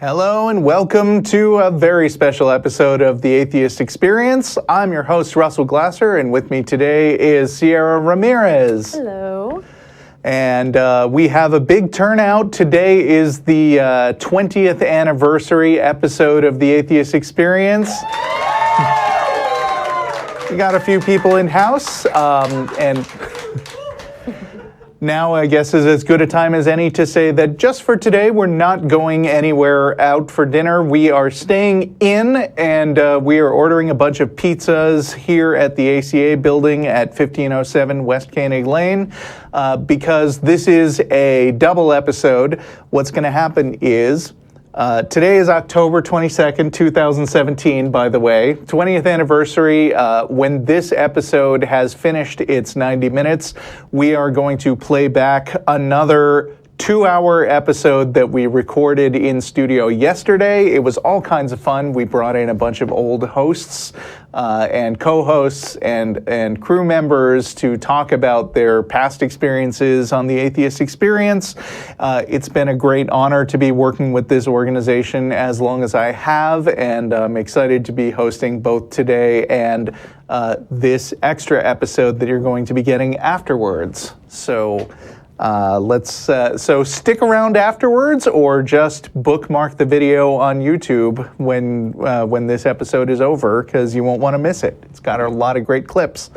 Hello and welcome to a very special episode of the Atheist Experience. I'm your host, Russell Glasser, and with me today is Ciera Ramirez. Hello. And we have a big turnout. Today is the 20th anniversary episode of the Atheist Experience. We got a few people in house, and now I guess is as good a time as any to say that just for today, we're not going anywhere out for dinner. We are staying in, and we are ordering a bunch of pizzas here at the ACA building at 1507 West Koenig Lane. Because this is a double episode, what's going to happen is today is October 22nd, 2017, by the way, 20th anniversary. When this episode has finished its 90 minutes, we are going to play back another 2-hour episode that we recorded in studio yesterday. It was all kinds of fun. We brought in a bunch of old hosts and co-hosts and crew members to talk about their past experiences on the Atheist Experience. It's been a great honor to be working with this organization as long as I have, and I'm excited to be hosting both today and this extra episode that you're going to be getting afterwards. So so stick around afterwards, or just bookmark the video on YouTube when this episode is over, because you won't want to miss it. It's got a lot of great clips.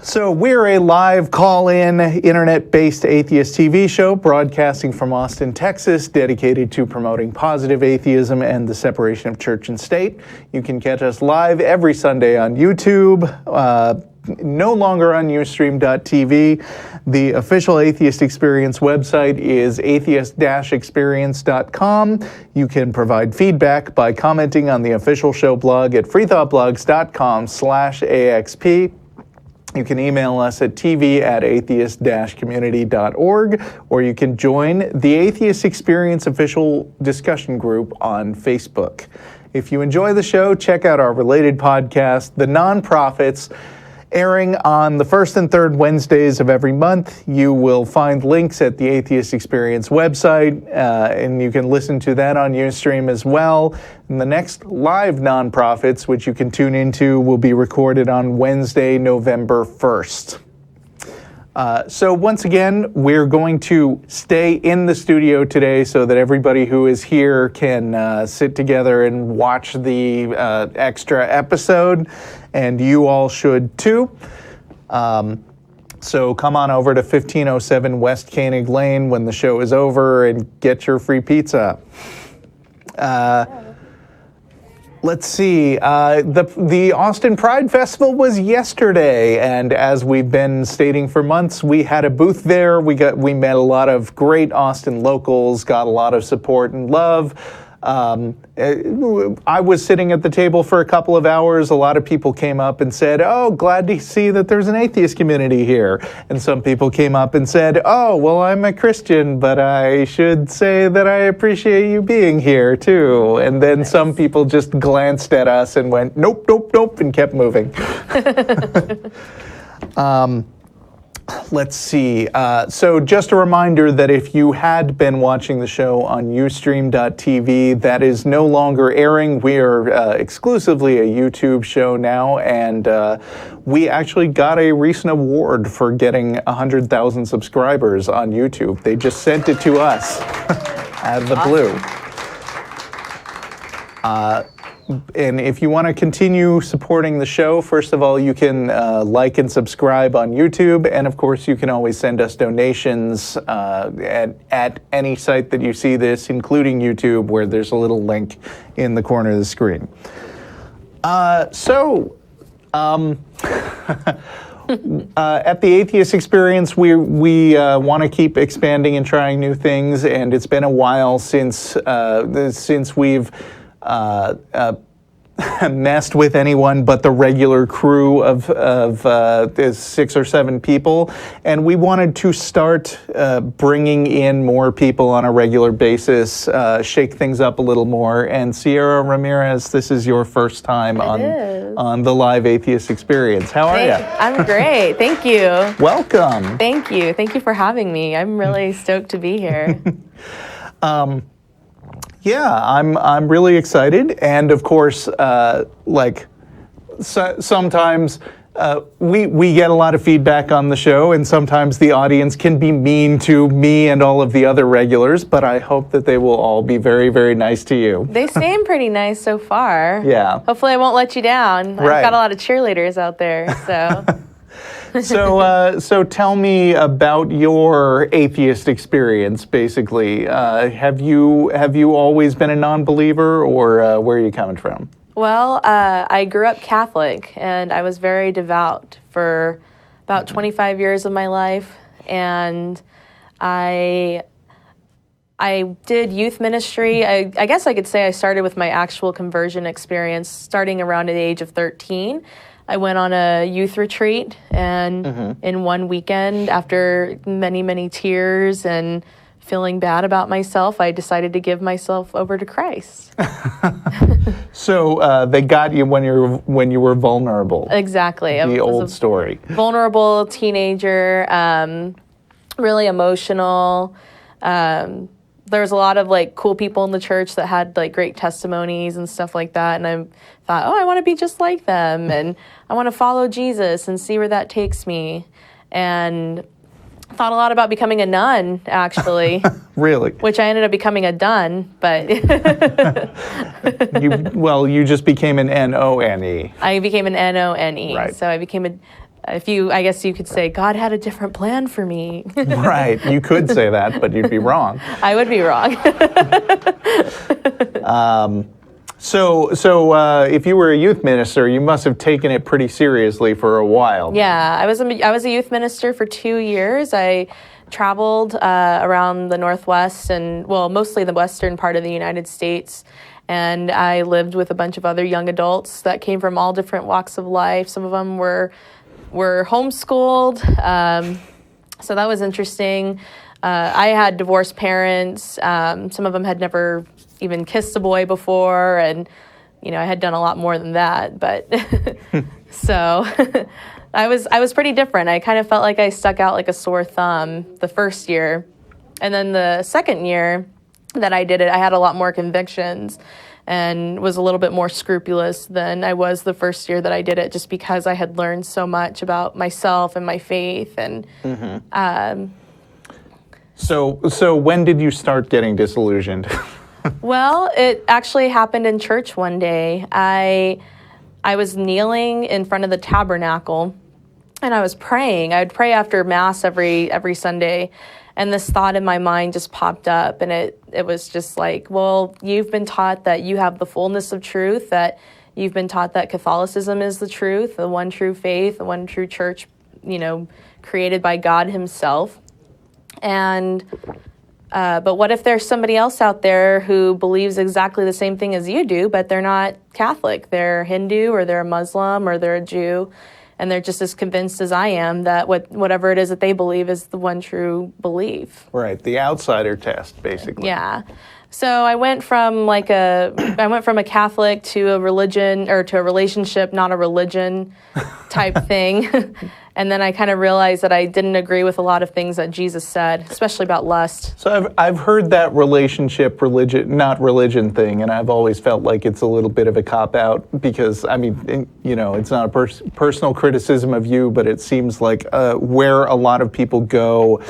So we're a live call-in, internet-based atheist TV show broadcasting from Austin, Texas, dedicated to promoting positive atheism and the separation of church and state. You can catch us live every Sunday on YouTube, no longer on Ustream.tv. The official Atheist Experience website is atheist-experience.com. You can provide feedback by commenting on the official show blog at freethoughtblogs.com/AXP. You can email us at tv@atheist-community.org, or you can join the Atheist Experience official discussion group on Facebook. If you enjoy the show, check out our related podcast, The Nonprofits, airing on the first and third Wednesdays of every month. You will find links at the Atheist Experience website, and you can listen to that on Ustream as well. And the next live Nonprofits, which you can tune into, will be recorded on Wednesday, November 1st. So once again, we're going to stay in the studio today so that everybody who is here can sit together and watch the extra episode, and you all should too. So come on over to 1507 West Koenig Lane when the show is over and get your free pizza. Let's see, the Austin Pride Festival was yesterday, and as we've been stating for months, we had a booth there. We met a lot of great Austin locals, got a lot of support and love. I was sitting at the table for a couple of hours. A lot of people came up and said, "Oh, glad to see that there's an atheist community here." And some people came up and said, "Oh, well, I'm a Christian, but I should say that I appreciate you being here too." And then some people just glanced at us and went, "Nope, nope, nope," and kept moving. Let's see. So just a reminder that if you had been watching the show on Ustream.tv, that is no longer airing. We are exclusively a YouTube show now, and we actually got a recent award for getting 100,000 subscribers on YouTube. They just sent it to us out of the blue. And if you want to continue supporting the show, first of all, you can like and subscribe on YouTube. And of course, you can always send us donations at any site that you see this, including YouTube, where there's a little link in the corner of the screen. At the Atheist Experience, we want to keep expanding and trying new things. And it's been a while since we've messed with anyone but the regular crew of 6 or 7 people, and we wanted to start bringing in more people on a regular basis, shake things up a little more. And Ciera Ramirez, this is your first time on the live Atheist Experience. How are you? I'm great. Thank you. Welcome. Thank you. Thank you for having me. I'm really stoked to be here. Yeah, I'm really excited, and of course, sometimes we get a lot of feedback on the show, and sometimes the audience can be mean to me and all of the other regulars, but I hope that they will all be very, very nice to you. They seem pretty nice so far. Yeah. Hopefully I won't let you down. Right. I've got a lot of cheerleaders out there, so. So tell me about your atheist experience, basically. Have you always been a non-believer, or where are you coming from? Well, I grew up Catholic, and I was very devout for about 25 years of my life, and I did youth ministry. I guess I could say I started with my actual conversion experience starting around the age of 13. I went on a youth retreat, and in one weekend, after many, many tears and feeling bad about myself, I decided to give myself over to Christ. So they got you when you were vulnerable. Exactly. The old story. Vulnerable teenager, really emotional. There was a lot of like cool people in the church that had like great testimonies and stuff like that, and I thought, oh, I want to be just like them, and I want to follow Jesus and see where that takes me, and thought a lot about becoming a nun, actually. Really? Which I ended up becoming a dun, but you just became an N-O-N-E. I became an N-O-N-E. Right. So I became I guess you could say God had a different plan for me. Right. You could say that, but you'd be wrong. I would be wrong. So if you were a youth minister, you must have taken it pretty seriously for a while. Yeah, I was a youth minister for 2 years. I traveled around the Northwest and, well, mostly the western part of the United States. And I lived with a bunch of other young adults that came from all different walks of life. Some of them were homeschooled, so that was interesting. I had divorced parents. Some of them had never even kissed a boy before, and I had done a lot more than that. But so I was pretty different. I kind of felt like I stuck out like a sore thumb the first year, and then the second year that I did it, I had a lot more convictions and was a little bit more scrupulous than I was the first year that I did it, just because I had learned so much about myself and my faith. And So when did you start getting disillusioned? Well, it actually happened in church one day. I was kneeling in front of the tabernacle, and I was praying. I would pray after Mass every Sunday, and this thought in my mind just popped up, and it was just like, well, you've been taught that you have the fullness of truth, that you've been taught that Catholicism is the truth, the one true faith, the one true church, created by God himself. And but what if there's somebody else out there who believes exactly the same thing as you do, but they're not Catholic? They're Hindu, or they're a Muslim, or they're a Jew, and they're just as convinced as I am that whatever it is that they believe is the one true belief. Right, the outsider test, basically. Yeah. So I went from a Catholic to a religion, or to a relationship, not a religion type thing. And then I kind of realized that I didn't agree with a lot of things that Jesus said, especially about lust. So I've heard that relationship, religion, not religion thing, and I've always felt like it's a little bit of a cop-out, because, it's not a personal criticism of you, but it seems like where a lot of people go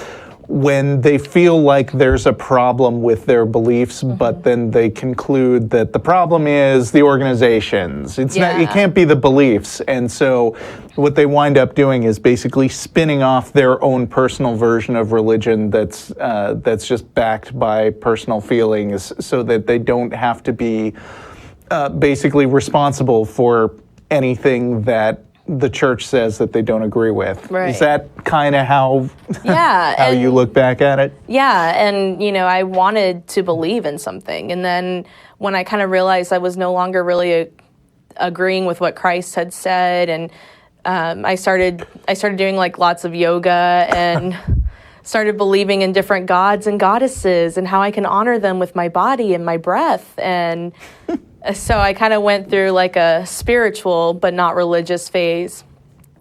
when they feel like there's a problem with their beliefs, but then they conclude that the problem is the organizations. It can't be the beliefs. And so what they wind up doing is basically spinning off their own personal version of religion that's just backed by personal feelings, so that they don't have to be basically responsible for anything that the church says that they don't agree with. Right. Is that kind of how you look back at it? Yeah, and I wanted to believe in something, and then when I kind of realized I was no longer really agreeing with what Christ had said, and I started doing like lots of yoga and started believing in different gods and goddesses and how I can honor them with my body and my breath. And so I kind of went through like a spiritual but not religious phase.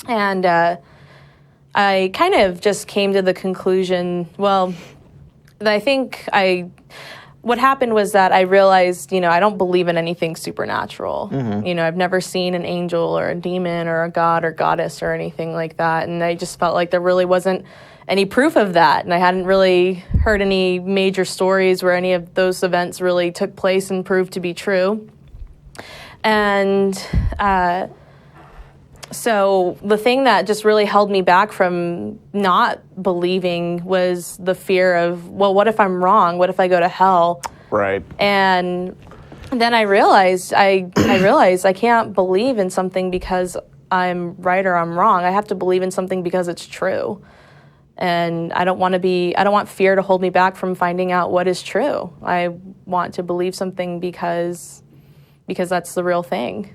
And I kind of just came to the conclusion, well, that I think what happened was that I realized, I don't believe in anything supernatural. I've never seen an angel or a demon or a god or goddess or anything like that. And I just felt like there really wasn't any proof of that. And I hadn't really heard any major stories where any of those events really took place and proved to be true. And so the thing that just really held me back from not believing was the fear of, well, what if I'm wrong? What if I go to hell? Right. And then I realized I can't believe in something because I'm right or I'm wrong. I have to believe in something because it's true. And I don't want fear to hold me back from finding out what is true. I want to believe something because that's the real thing.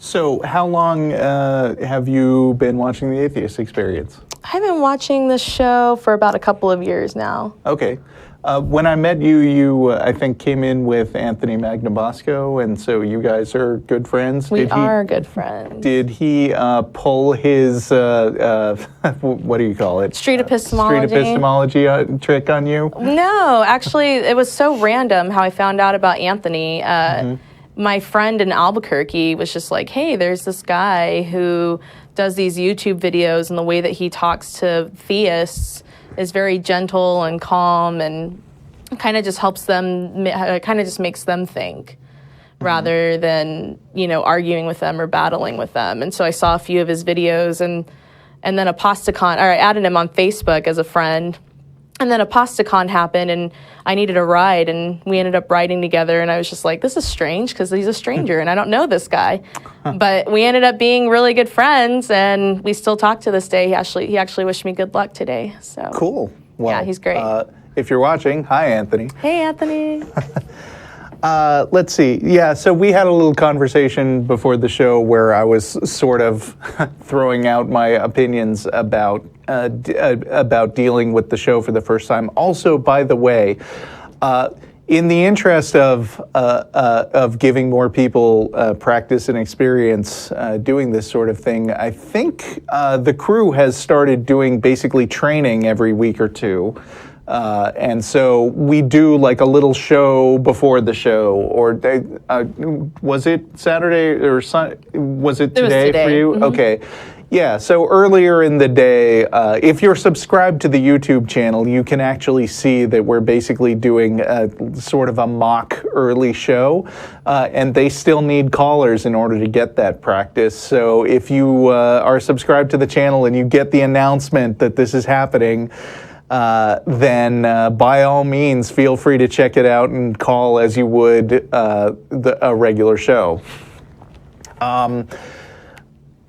So how long have you been watching the Atheist Experience? I've been watching this show for about a couple of years now. Okay. When I met you, you I think came in with Anthony Magnabosco, and so you guys are good friends. We are good friends. Did he pull his, what do you call it? Street epistemology. Street epistemology trick on you? No, actually, it was so random how I found out about Anthony. My friend in Albuquerque was just like, hey, there's this guy who does these YouTube videos, and the way that he talks to theists is very gentle and calm and kind of just helps them, kind of just makes them think rather than, arguing with them or battling with them. And so I saw a few of his videos and then I added him on Facebook as a friend. And then Apostacon happened, and I needed a ride, and we ended up riding together, and I was just like, this is strange, because he's a stranger, and I don't know this guy. But we ended up being really good friends, and we still talk to this day. He actually wished me good luck today. So cool. Well, yeah, he's great. If you're watching, hi, Anthony. Hey, Anthony. Let's see. Yeah, so we had a little conversation before the show where I was sort of throwing out my opinions about dealing with the show for the first time. Also, by the way, in the interest of giving more people practice and experience doing this sort of thing, I think the crew has started doing basically training every week or two. And so we do like a little show before the show, or was it Saturday or was it today for you? Mm-hmm. Okay. Yeah, so earlier in the day, if you're subscribed to the YouTube channel, you can actually see that we're basically doing sort of a mock early show, and they still need callers in order to get that practice. So if you are subscribed to the channel and you get the announcement that this is happening, then by all means, feel free to check it out and call as you would a regular show.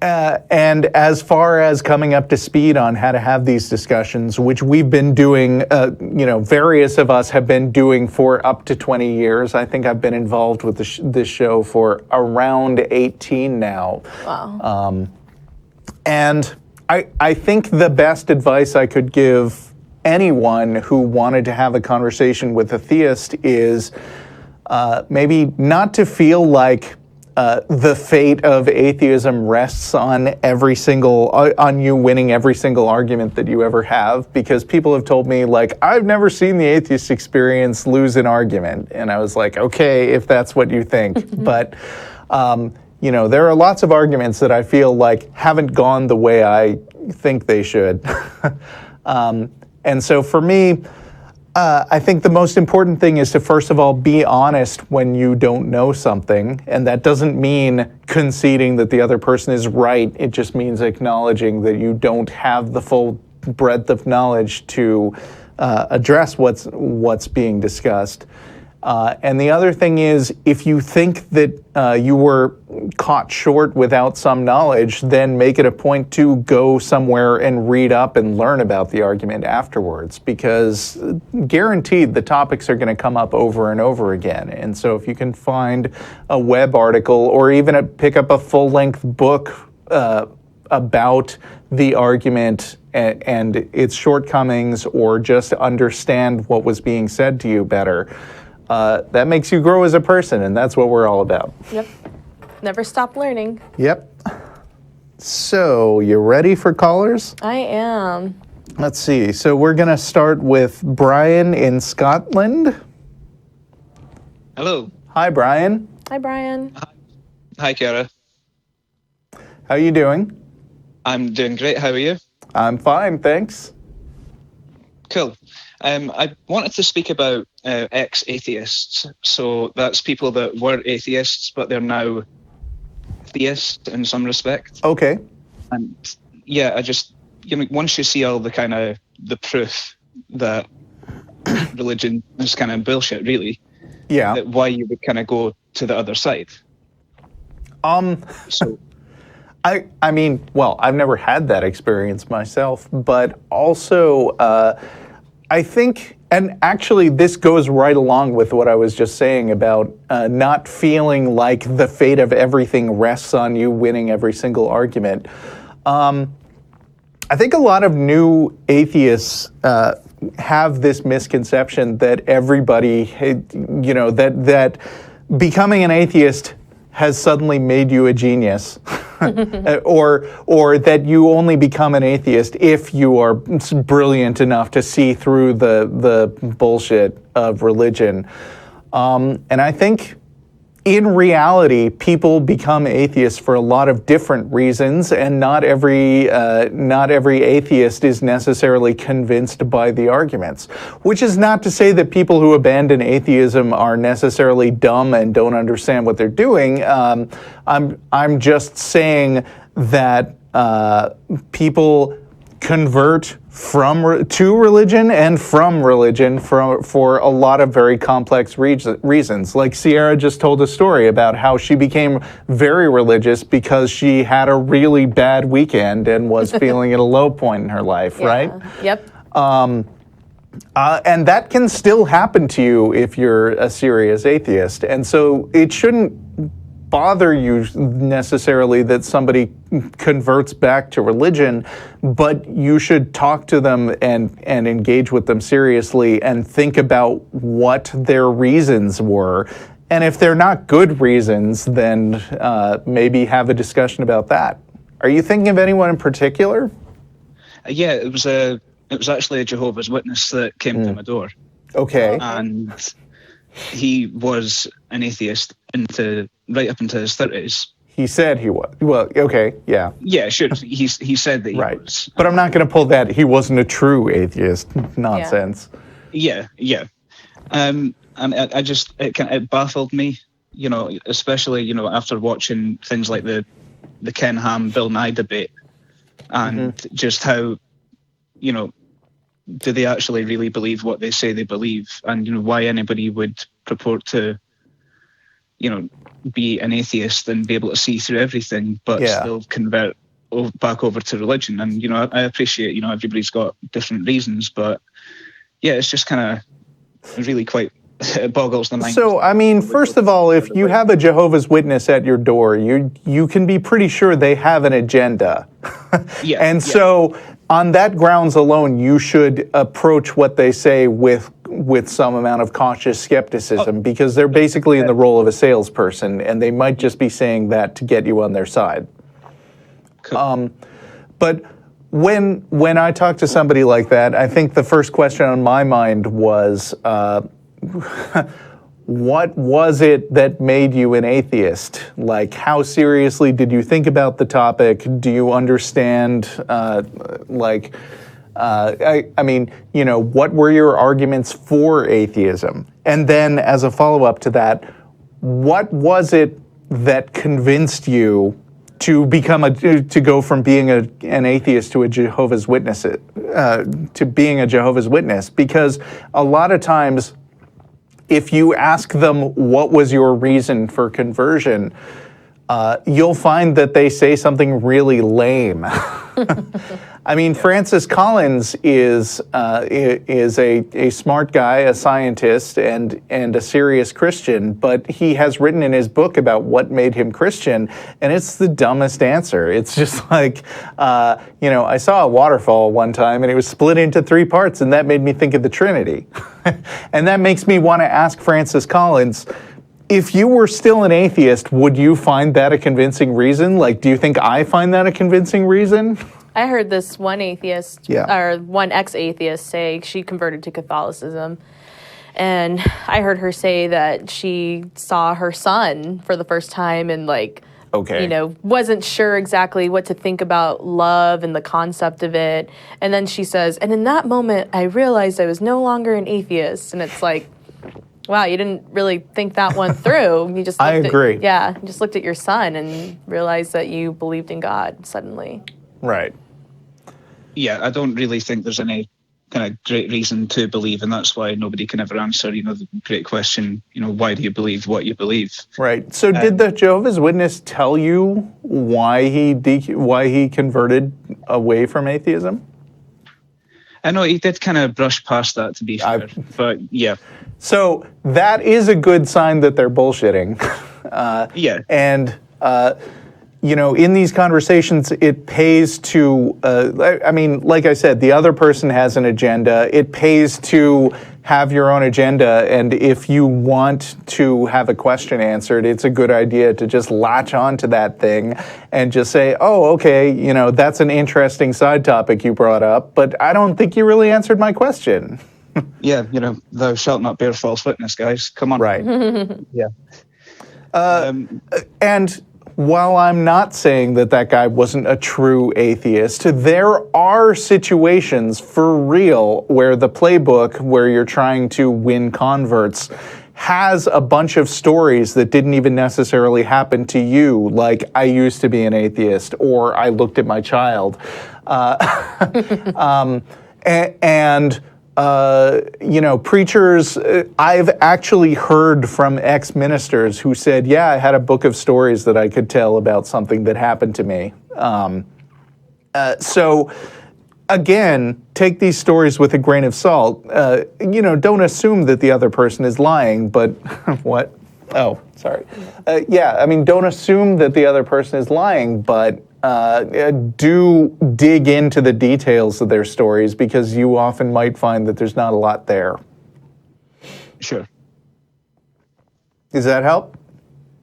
And as far as coming up to speed on how to have these discussions, which we've been doing, various of us have been doing for up to 20 years. I think I've been involved with this show for around 18 now. Wow. And I think the best advice I could give anyone who wanted to have a conversation with a theist is maybe not to feel like the fate of atheism rests on on you winning every single argument that you ever have, because people have told me, like, I've never seen the Atheist Experience lose an argument, and I was like, okay, if that's what you think. But there are lots of arguments that I feel like haven't gone the way I think they should. And so for me, I think the most important thing is to, first of all, be honest when you don't know something. And that doesn't mean conceding that the other person is right. It just means acknowledging that you don't have the full breadth of knowledge to address what's being discussed. And the other thing is, if you think that you were caught short without some knowledge, then make it a point to go somewhere and read up and learn about the argument afterwards, because guaranteed the topics are going to come up over and over again. And so if you can find a web article or even pick up a full-length book about the argument and its shortcomings, or just understand what was being said to you better, that makes you grow as a person, and that's what we're all about. Yep. Never stop learning. Yep. So, you ready for callers? I am. Let's see. So we're going to start with Brian in Scotland. Hello. Hi, Brian. Hi, Brian. Hi, Ciera. How you doing? I'm doing great. How are you? I'm fine, thanks. Cool. I wanted to speak about ex-atheists. So that's people that were atheists, but they're now theists in some respect. Okay. And yeah, once you see all the kind of the proof that religion is kind of bullshit, really, Yeah. that why you would kind of go to the other side. So I mean, well, I've never had that experience myself, but also I think, and actually this goes right along with what I was just saying about not feeling like the fate of everything rests on you winning every single argument. I think a lot of new atheists have this misconception that everybody, that becoming an atheist has suddenly made you a genius, or that you only become an atheist if you are brilliant enough to see through the bullshit of religion. And I think in reality, people become atheists for a lot of different reasons, and not every atheist is necessarily convinced by the arguments. Which is not to say that people who abandon atheism are necessarily dumb and don't understand what they're doing. I'm just saying that people convert to religion and from religion for a lot of very complex reasons. Like Ciera just told a story about how she became very religious because she had a really bad weekend and was feeling at a low point in her life, right? Yep. And that can still happen to you if you're a serious atheist. And so it shouldn't bother you necessarily that somebody converts back to religion, but you should talk to them and engage with them seriously and think about what their reasons were. And if they're not good reasons, then maybe have a discussion about that. Are you thinking of anyone in particular? Yeah, it was actually a Jehovah's Witness that came to my door. Okay. And he was an atheist right up into his 30s. He said he was. Well, okay, yeah. Yeah, sure. He said that he was. But I'm not going to pull that he wasn't a true atheist nonsense. Yeah. And it baffled me, especially, after watching things like the Ken Ham Bill Nye debate, and just how, do they actually really believe what they say they believe, and why anybody would purport to be an atheist and be able to see through everything but still convert back over to religion. And I appreciate everybody's got different reasons, but yeah, it's just kind of really quite it boggles the mind. So I mean, first of all, if you have a Jehovah's Witness at your door, you can be pretty sure they have an agenda. So on that grounds alone, you should approach what they say with some amount of cautious skepticism, because they're basically in the role of a salesperson, and they might just be saying that to get you on their side. Cool. But when I talk to somebody like that, I think the first question on my mind was, what was it that made you an atheist? Like, how seriously did you think about the topic? Do you understand, what were your arguments for atheism? And then as a follow-up to that, what was it that convinced you to go from being an atheist to a Jehovah's Witness, to being a Jehovah's Witness? Because a lot of times, if you ask them what was your reason for conversion, you'll find that they say something really lame. I mean, Francis Collins is a smart guy, a scientist, and a serious Christian, but he has written in his book about what made him Christian, and it's the dumbest answer. It's just like, I saw a waterfall one time, and it was split into 3 parts, and that made me think of the Trinity. And that makes me want to ask Francis Collins, if you were still an atheist, would you find that a convincing reason? Like, do you think I find that a convincing reason? I heard this one atheist, or one ex-atheist say she converted to Catholicism. And I heard her say that she saw her son for the first time and wasn't sure exactly what to think about love and the concept of it. And then she says, and in that moment, I realized I was no longer an atheist. And it's like, wow, you didn't really think that one through. You just I agree. You just looked at your son and realized that you believed in God suddenly. Right. Yeah, I don't really think there's any kind of great reason to believe, and that's why nobody can ever answer, the great question, why do you believe what you believe? Right. So did the Jehovah's Witness tell you why he converted away from atheism? I know he did kind of brush past that, to be fair, but yeah. So that is a good sign that they're bullshitting. Yeah. And in these conversations, it pays to, like I said, the other person has an agenda. It pays to have your own agenda. And if you want to have a question answered, it's a good idea to just latch on to that thing and just say, oh, okay, that's an interesting side topic you brought up, but I don't think you really answered my question. Yeah, thou shalt not bear false witness, guys. Come on. Right. Yeah. And while I'm not saying that guy wasn't a true atheist, there are situations for real where the playbook where you're trying to win converts has a bunch of stories that didn't even necessarily happen to you, like I used to be an atheist or I looked at my child. Preachers, I've actually heard from ex-ministers who said, yeah, I had a book of stories that I could tell about something that happened to me. So, again, take these stories with a grain of salt. Don't assume that the other person is lying, but what? Oh, sorry. Don't assume that the other person is lying, but do dig into the details of their stories because you often might find that there's not a lot there. Sure. Does that help?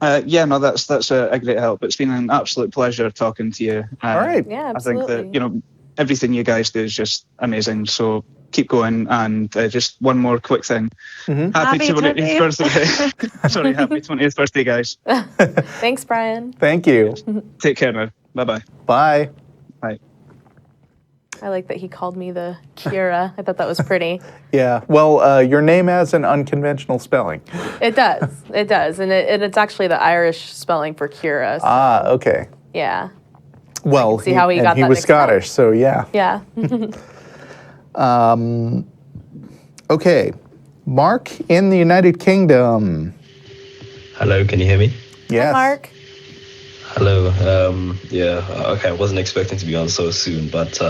That's a great help. It's been an absolute pleasure talking to you. All right. Yeah, absolutely. I think that, everything you guys do is just amazing. So keep going. And just one more quick thing. Mm-hmm. Happy 20th birthday. Sorry, happy 20th birthday, guys. Thanks, Brian. Thank you. Take care now. Bye-bye. Bye. Bye. I like that he called me the Ciera. I thought that was pretty. Yeah. Well, your name has an unconventional spelling. It does. It does. And it's actually the Irish spelling for Ciera. So, Okay. yeah. Well, see how he got he that was mixed up. Scottish, so yeah. Yeah. Okay. Mark in the United Kingdom. Hello, can you hear me? Yes. Hi, Mark. Hello. Okay, I wasn't expecting to be on so soon, but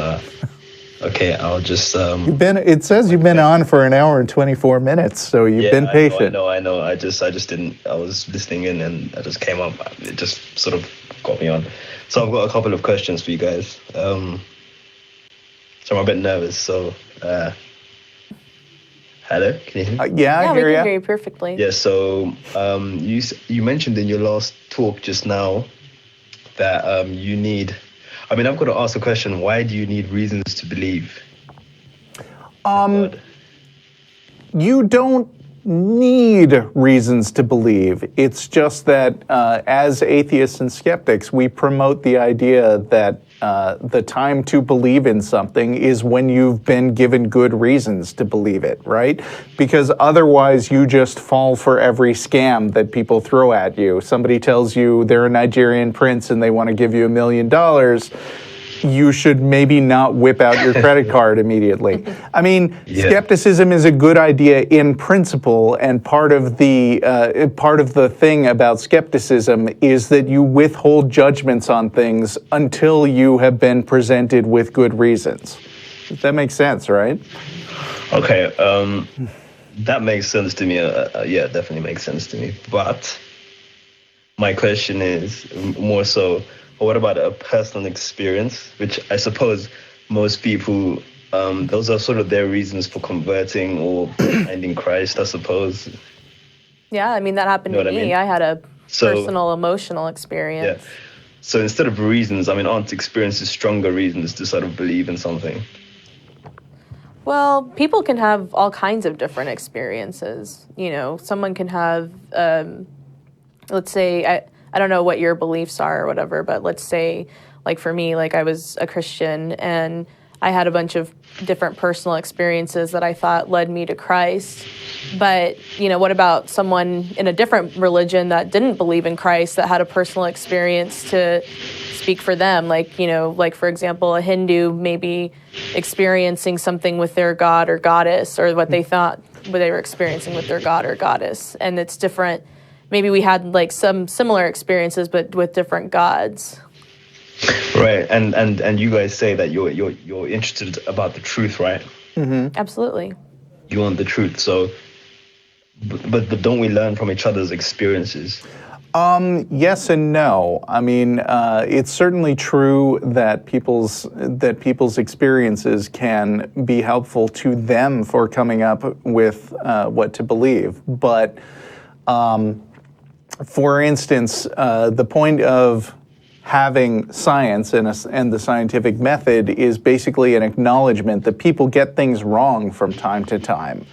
okay, I'll just It says you've been on for an hour and 24 minutes, so you've been patient. I know. I just didn't. I was listening in, and I just came up. It just sort of got me on. So I've got a couple of questions for you guys. So I'm a bit nervous. So, hello, can you hear me? Yeah, I we hear can you. hear you perfectly. Yeah. So you mentioned in your last talk just now that you need. I mean, I've got to ask the question: why do you need reasons to believe? You don't need reasons to believe. It's just that as atheists and skeptics, we promote the idea that the time to believe in something is when you've been given good reasons to believe it, right? Because otherwise you just fall for every scam that people throw at you. Somebody tells you they're a Nigerian prince and they want to give you $1 million. You should maybe not whip out your credit card immediately. I mean, skepticism is a good idea in principle, and part of the thing about skepticism is that you withhold judgments on things until you have been presented with good reasons. That makes sense, right? Okay, that makes sense to me. Yeah, definitely makes sense to me. But my question is more so, what about a personal experience, which I suppose most people, those are sort of their reasons for converting or finding Christ, I suppose. Yeah, I mean, that happened to me. I had a personal, emotional experience. Yeah. So instead of reasons, I mean, aren't experiences stronger reasons to sort of believe in something? Well, people can have all kinds of different experiences. You know, someone can have, let's say, I don't know what your beliefs are or whatever, but let's say, like for me, like I was a Christian and I had a bunch of different personal experiences that I thought led me to Christ. But, you know, what about someone in a different religion that didn't believe in Christ, that had a personal experience to speak for them? Like, you know, like for example, a Hindu maybe experiencing something with their god or goddess, or what they thought what they were experiencing with their god or goddess. And it's different. Maybe we had like some similar experiences, but with different gods. Right, and you guys say that you're interested about the truth, right? Mm-hmm. Absolutely. You want the truth, so but don't we learn from each other's experiences? Yes and no. I mean, it's certainly true that people's experiences can be helpful to them for coming up with what to believe. But for instance, the point of having science and the scientific method is basically an acknowledgement that people get things wrong from time to time.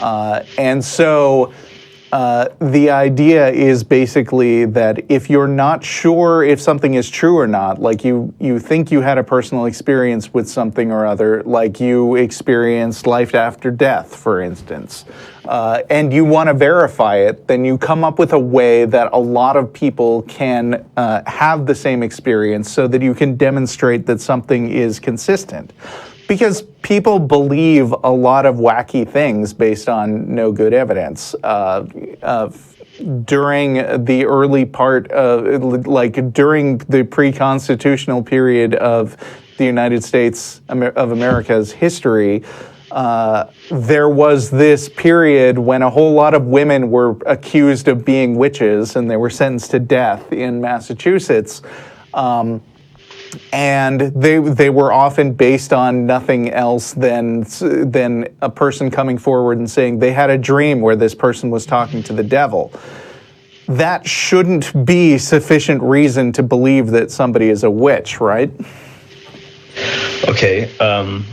And so the idea is basically that if you're not sure if something is true or not, like you think you had a personal experience with something or other, like you experienced life after death, for instance, and you want to verify it, then you come up with a way that a lot of people can have the same experience so that you can demonstrate that something is consistent. Because people believe a lot of wacky things based on no good evidence. During the early part of, like during the pre-constitutional period of the United States of America's history, there was this period when a whole lot of women were accused of being witches and they were sentenced to death in Massachusetts. And they were often based on nothing else than a person coming forward and saying they had a dream where this person was talking to the devil. That shouldn't be sufficient reason to believe that somebody is a witch, right? Okay. I'm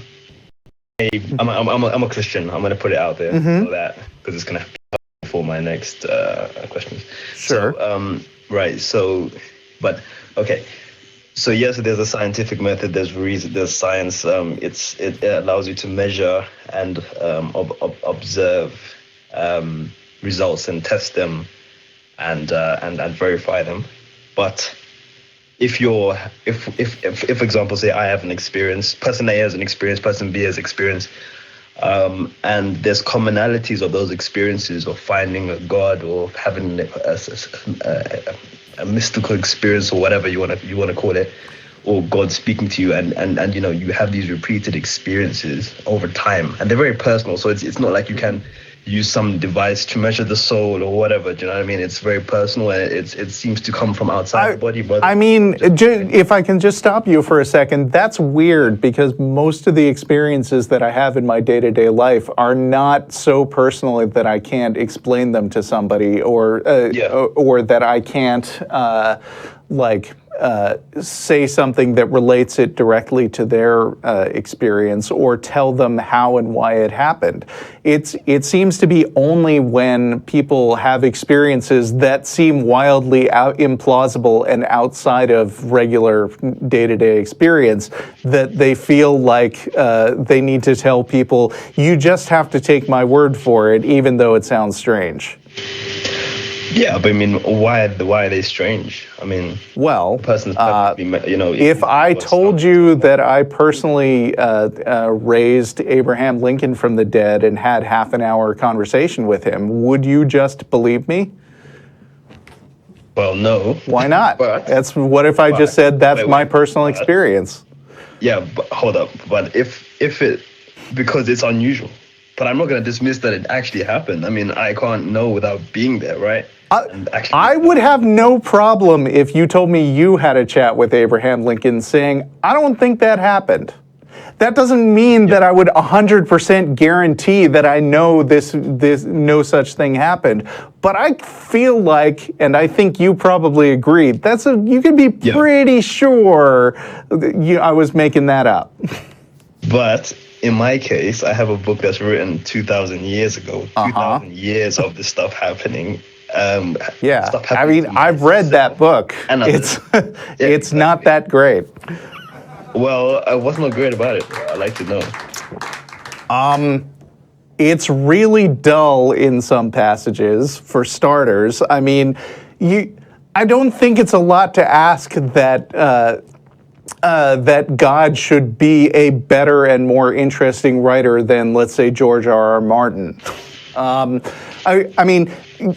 a Christian. I'm going to put it out there so that, because it's going to be for my next questions. Sure. So, right. So, but okay. So yes, there's a scientific method. There's reason. There's science. It allows you to measure and observe results and test them and verify them. But if for example, say I have an experience, person A has an experience, person B has experience, and there's commonalities of those experiences of finding a God or having a mystical experience or whatever you want to call it, or God speaking to you, and you know, you have these repeated experiences over time, and they're very personal. So it's not like you can use some device to measure the soul or whatever. Do you know what I mean? It's very personal, and it seems to come from outside the body. But I mean, if I can just stop you for a second, that's weird because most of the experiences that I have in my day-to-day life are not so personal that I can't explain them to somebody, or that I can't say something that relates it directly to their experience, or tell them how and why it happened. It seems to be only when people have experiences that seem wildly implausible and outside of regular day-to-day experience that they feel like they need to tell people, you just have to take my word for it, even though it sounds strange. Yeah, but I mean, why are they strange? I mean, well, you know, if I told you that I personally raised Abraham Lincoln from the dead and had half an hour conversation with him, would you just believe me? Well, no. Why not? What if I just said that's my personal experience? Yeah, but hold up. But if it, because it's unusual. But I'm not going to dismiss that it actually happened. I mean, I can't know without being there, right? I would have no problem if you told me you had a chat with Abraham Lincoln saying, I don't think that happened. That doesn't mean that I would 100% guarantee that I know this no such thing happened. But I feel like, and I think you probably agreed, you can be pretty sure I was making that up. But in my case, I have a book that's written 2,000 years ago. 2,000 years of this stuff happening. Yeah, Stuff I happening mean, to I've read that book. And It's Yeah, it's not that great. Well, what's not great about it? I'd like to know. It's really dull in some passages, for starters. I mean, I don't think it's a lot to ask that that God should be a better and more interesting writer than, let's say, George R.R. Martin. I mean,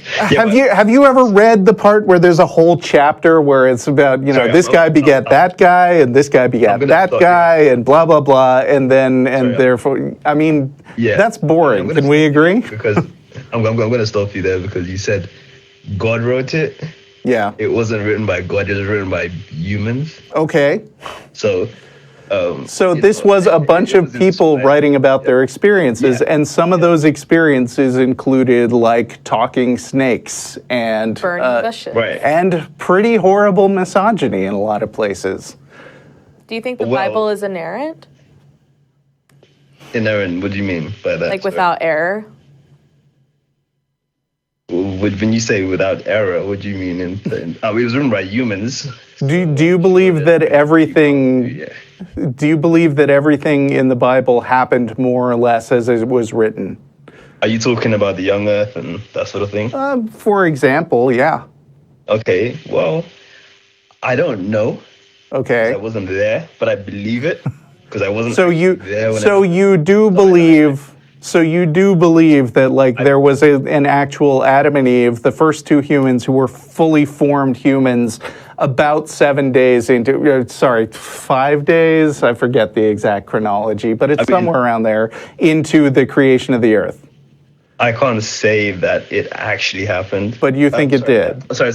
have you ever read the part where there's a whole chapter where it's about, this guy begat that guy and this guy begat that guy and blah blah blah, and therefore, I mean, that's boring. Can we agree? Because I'm going to stop you there because you said God wrote it. Yeah. It wasn't written by God. It was written by humans. Okay. So this was a bunch of people writing about their experiences, and some of those experiences included like talking snakes and burning bushes, and pretty horrible misogyny in a lot of places. Do you think the Bible is inerrant? Inerrant? What do you mean by that? Like without error? When you say without error, what do you mean? It was written by humans. Do you believe that everything? Do you believe that everything in the Bible happened more or less as it was written? Are you talking about the young earth and that sort of thing? For example, yeah. Okay, well, I don't know. Okay. I wasn't there, but I believe it because I wasn't there. So you do believe that there was an actual Adam and Eve, the first two humans who were fully formed humans, about 7 days into, 5 days, I forget the exact chronology, but it's somewhere around there, into the creation of the earth. I can't say that it actually happened. But you think it did? Sorry.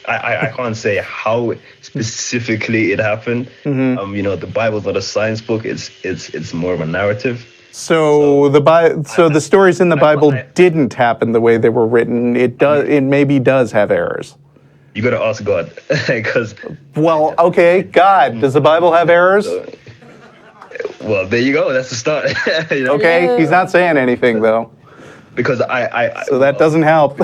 I can't say how specifically it happened. Mm-hmm. The Bible's not a science book. It's more of a narrative. So the stories in the Bible didn't happen the way they were written. It maybe does have errors. You got to ask God, because. Well, okay, God, does the Bible have errors? Well, there you go. That's the start. Okay, he's not saying anything though. Because So that doesn't help.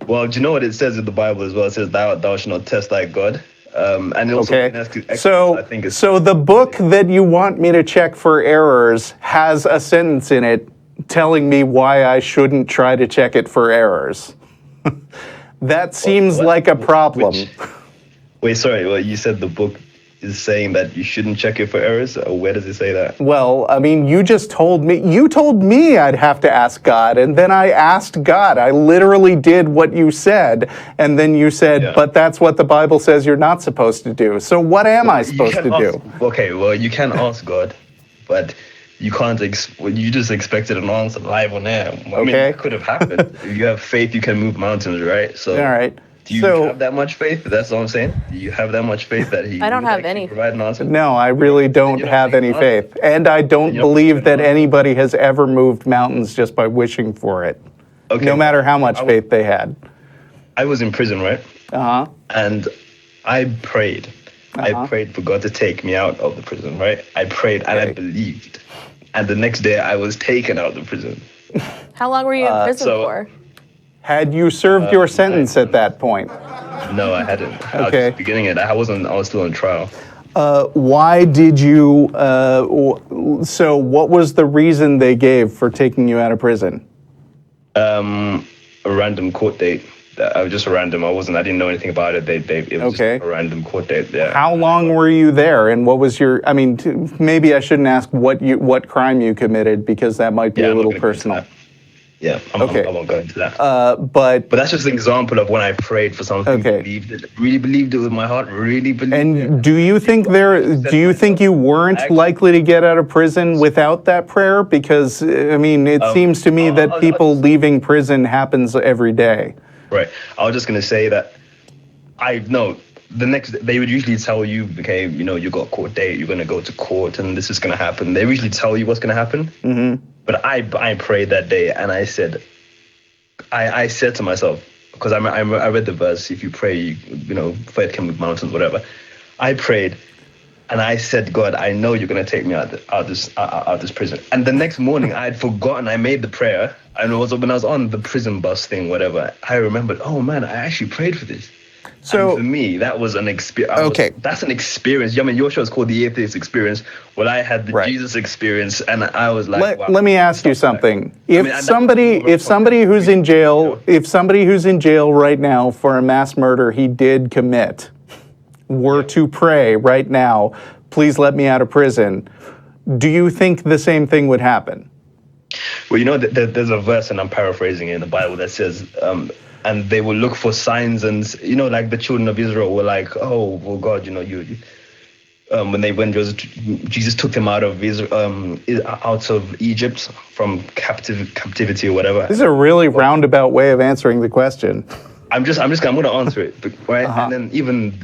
Well, do you know what it says in the Bible as well? It says, "Thou shalt not test thy God." And also, so the book that you want me to check for errors has a sentence in it telling me why I shouldn't try to check it for errors. That seems like a problem. Wait, sorry. Well, you said the book is saying that you shouldn't check it for errors. Where does it say that? Well, I mean, you told me I'd have to ask God, and then I asked God. I literally did what you said, and then you said, but that's what the Bible says you're not supposed to do. So what am I supposed to do? Okay, well, you can ask God, but you can't. You just expected an answer live on air. I mean, it could have happened. If you have faith, you can move mountains, right? So. All right. Do you have that much faith? That's what I'm saying. Do you have that much faith that he? I don't have any. Provide an answer? No, I really don't have any faith, and I don't believe that anybody has ever moved mountains just by wishing for it. Okay. No matter how much faith they had. I was in prison, right? Uh-huh. And I prayed. I prayed for God to take me out of the prison, right? I prayed and I believed. And the next day I was taken out of the prison. How long were you in prison for? Had you served your sentence at that point? No, I hadn't. Okay. I was just beginning it. I was still on trial. Why did you, so what was the reason they gave for taking you out of prison? A random court date. I was just random. I didn't know anything about it. It was just a random court date. Yeah. How long were you there, and what was your? I mean, maybe I shouldn't ask what crime you committed because that might be a little personal. Yeah, I won't go into that. But that's just an example of when I prayed for something, really believed it with my heart, really believed it. And do you think you weren't likely to get out of prison without that prayer? Because I mean, it seems to me that people leaving prison happens every day. Right. I was just gonna say that the next they would usually tell you, okay, you got a court date, you're gonna go to court, and this is gonna happen. They usually tell you what's gonna happen. Mm-hmm. But I prayed that day, and I said to myself, because I read the verse, if you pray, faith can move mountains, whatever. I prayed, And I said, God, I know you're going to take me out this prison. And the next morning, I had forgotten. I made the prayer. And when I was on the prison bus thing, whatever, I remembered, oh, man, I actually prayed for this. So and for me, that was an experience. Okay. That's an experience. I mean, your show is called The Atheist Experience. Well, I had the Jesus experience, and I was like, wow. Let me ask you something. If somebody who's in jail right now for a mass murder he did commit were to pray right now, please let me out of prison, do you think the same thing would happen? Well, there's a verse, and I'm paraphrasing it in the Bible, that says, and they will look for signs, and like the children of Israel were like, oh, well, God, when Jesus took them out of Egypt from captivity or whatever. This is a really roundabout way of answering the question. I'm going to answer it, right? And then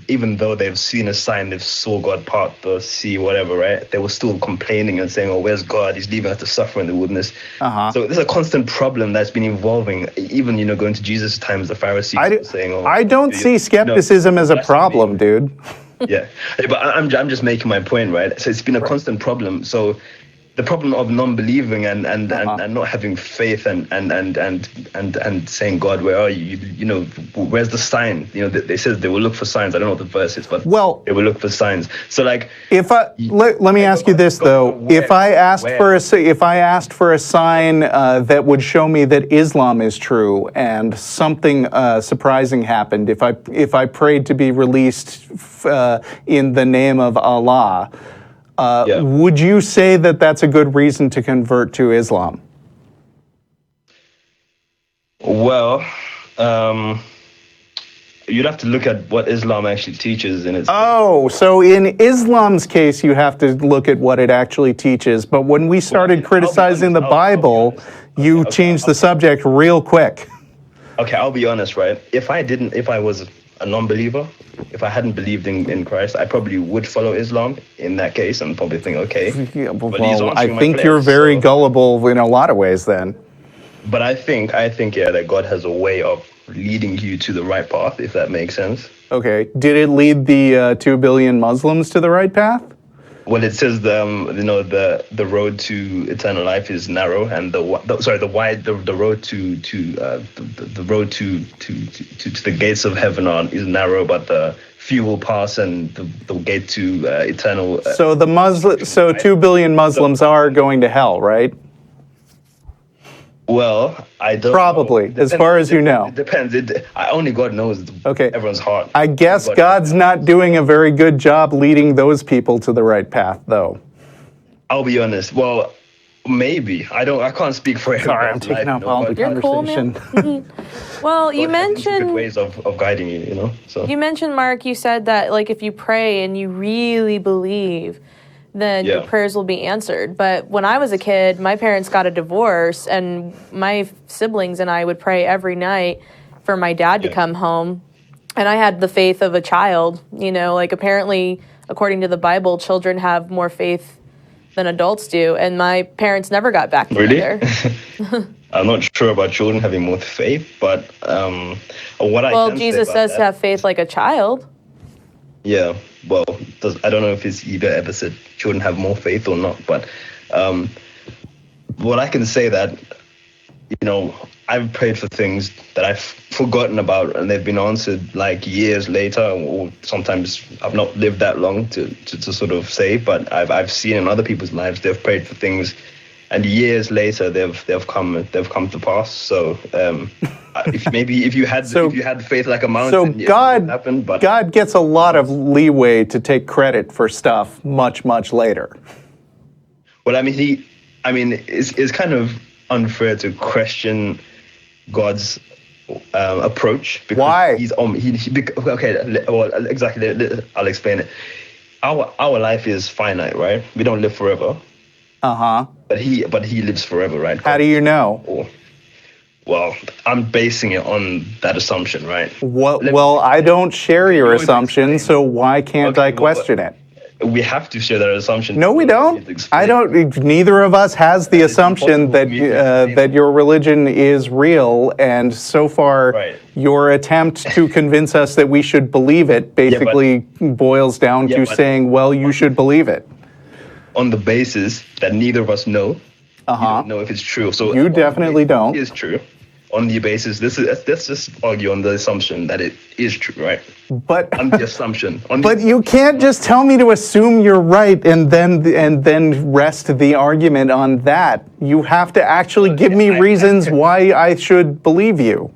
even though they've seen a sign, they've saw God part the sea, whatever, right? They were still complaining and saying, "Oh, where's God? He's leaving us to suffer in the wilderness." So there's a constant problem that's been evolving. Even going to Jesus' times, the Pharisees were saying, "Oh, I don't see skepticism as a problem, dude." Yeah, but I'm just making my point, right? So it's been a constant problem. So the problem of non-believing and not having faith and saying, God, where are you? Where's the sign? They said they will look for signs. I don't know what the verse is, but they will look for signs. So like, let me ask you this though: if I asked for a sign that would show me that Islam is true and something surprising happened, if I prayed to be released in the name of Allah. Would you say that that's a good reason to convert to Islam? Well, you'd have to look at what Islam actually teaches in its. Oh, so in Islam's case, you have to look at what it actually teaches. But when we started criticizing the Bible, you changed the subject real quick. Okay, I'll be honest, right? If I was a non-believer, if I hadn't believed in Christ, I probably would follow Islam in that case and probably think, okay. Well, I think you're very gullible in a lot of ways then. But I think, that God has a way of leading you to the right path, if that makes sense. Okay. Did it lead the 2 billion Muslims to the right path? Well, it says the road to eternal life is narrow, and the road to the gates of heaven is narrow, but the few will pass, and the gate to eternal. So 2 billion Muslims are going to hell, right? Well, I don't probably know. As far as you know. It depends. Only God knows everyone's heart. I guess God's not doing a very good job leading those people to the right path, though. I'll be honest. Well, maybe. I can't speak for everyone. Sorry, I'm taking up all the conversation. Cool, man. Well, you mentioned good ways of guiding you, So you mentioned, Mark, you said that if you pray and you really believe, then your prayers will be answered. But when I was a kid, my parents got a divorce, and my siblings and I would pray every night for my dad to come home. And I had the faith of a child, apparently, according to the Bible, children have more faith than adults do. And my parents never got back together. Really? I'm not sure about children having more faith, but Jesus says to have faith like a child. Yeah, well, I don't know if it's either ever said children have more faith or not, but what I can say that, I've prayed for things that I've forgotten about, and they've been answered years later, or sometimes I've not lived that long to sort of say, but I've seen in other people's lives, they've prayed for things, and years later they've come to pass. So if you had faith like a mountain, so God, it happened, but God gets a lot of leeway to take credit for stuff much later. Well, it's kind of unfair to question God's approach. Because why? Exactly. I'll explain it. Our life is finite, right? We don't live forever. But he lives forever, right? How do you know? Well, I'm basing it on that assumption, right? I don't share your assumption, so why can't I question it? we have to share that assumption. No, we don't. I don't. Neither of us has the assumption that that your religion is real, and so far, your attempt to convince us that we should believe it basically boils down to saying, "Well, you should believe it." On the basis that neither of us know, you don't know if it's true. So you definitely don't. It is true. On the basis, let's just argue on the assumption that it is true, right? But on the assumption. But you can't just tell me to assume you're right and then rest the argument on that. You have to actually give me reasons why I should believe you.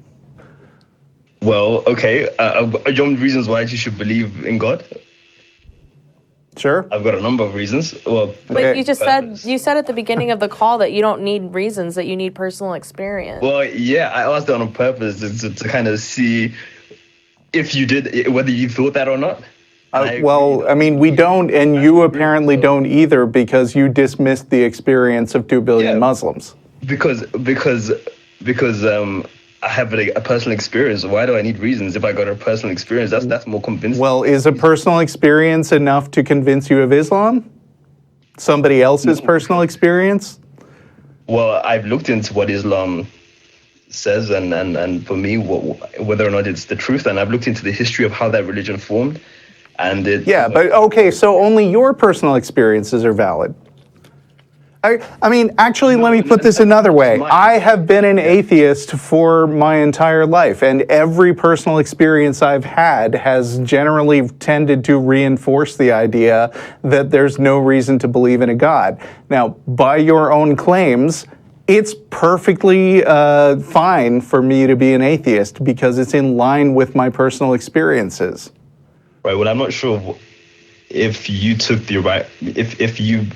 Well, okay. You want reasons why you should believe in God? Sure. I've got a number of reasons. Well, but you said at the beginning of the call that you don't need reasons, that you need personal experience. Well, yeah, I asked that on purpose to kind of see if you did, whether you thought that or not. Well, I mean, we don't, and you apparently don't either, because you dismissed the experience of 2 billion Muslims. Because I have a personal experience. Why do I need reasons if I got a personal experience? That's more convincing. Well, is a personal experience enough to convince you of Islam? Somebody else's personal experience? Well, I've looked into what Islam says, and for me, whether or not it's the truth, and I've looked into the history of how that religion formed, and it. Yeah, but okay, so only your personal experiences are valid. I mean, actually, let me put this another way. I have been an atheist for my entire life, and every personal experience I've had has generally tended to reinforce the idea that there's no reason to believe in a God. Now, by your own claims, it's perfectly fine for me to be an atheist because it's in line with my personal experiences. Right, well, I'm not sure if you took the right, if you,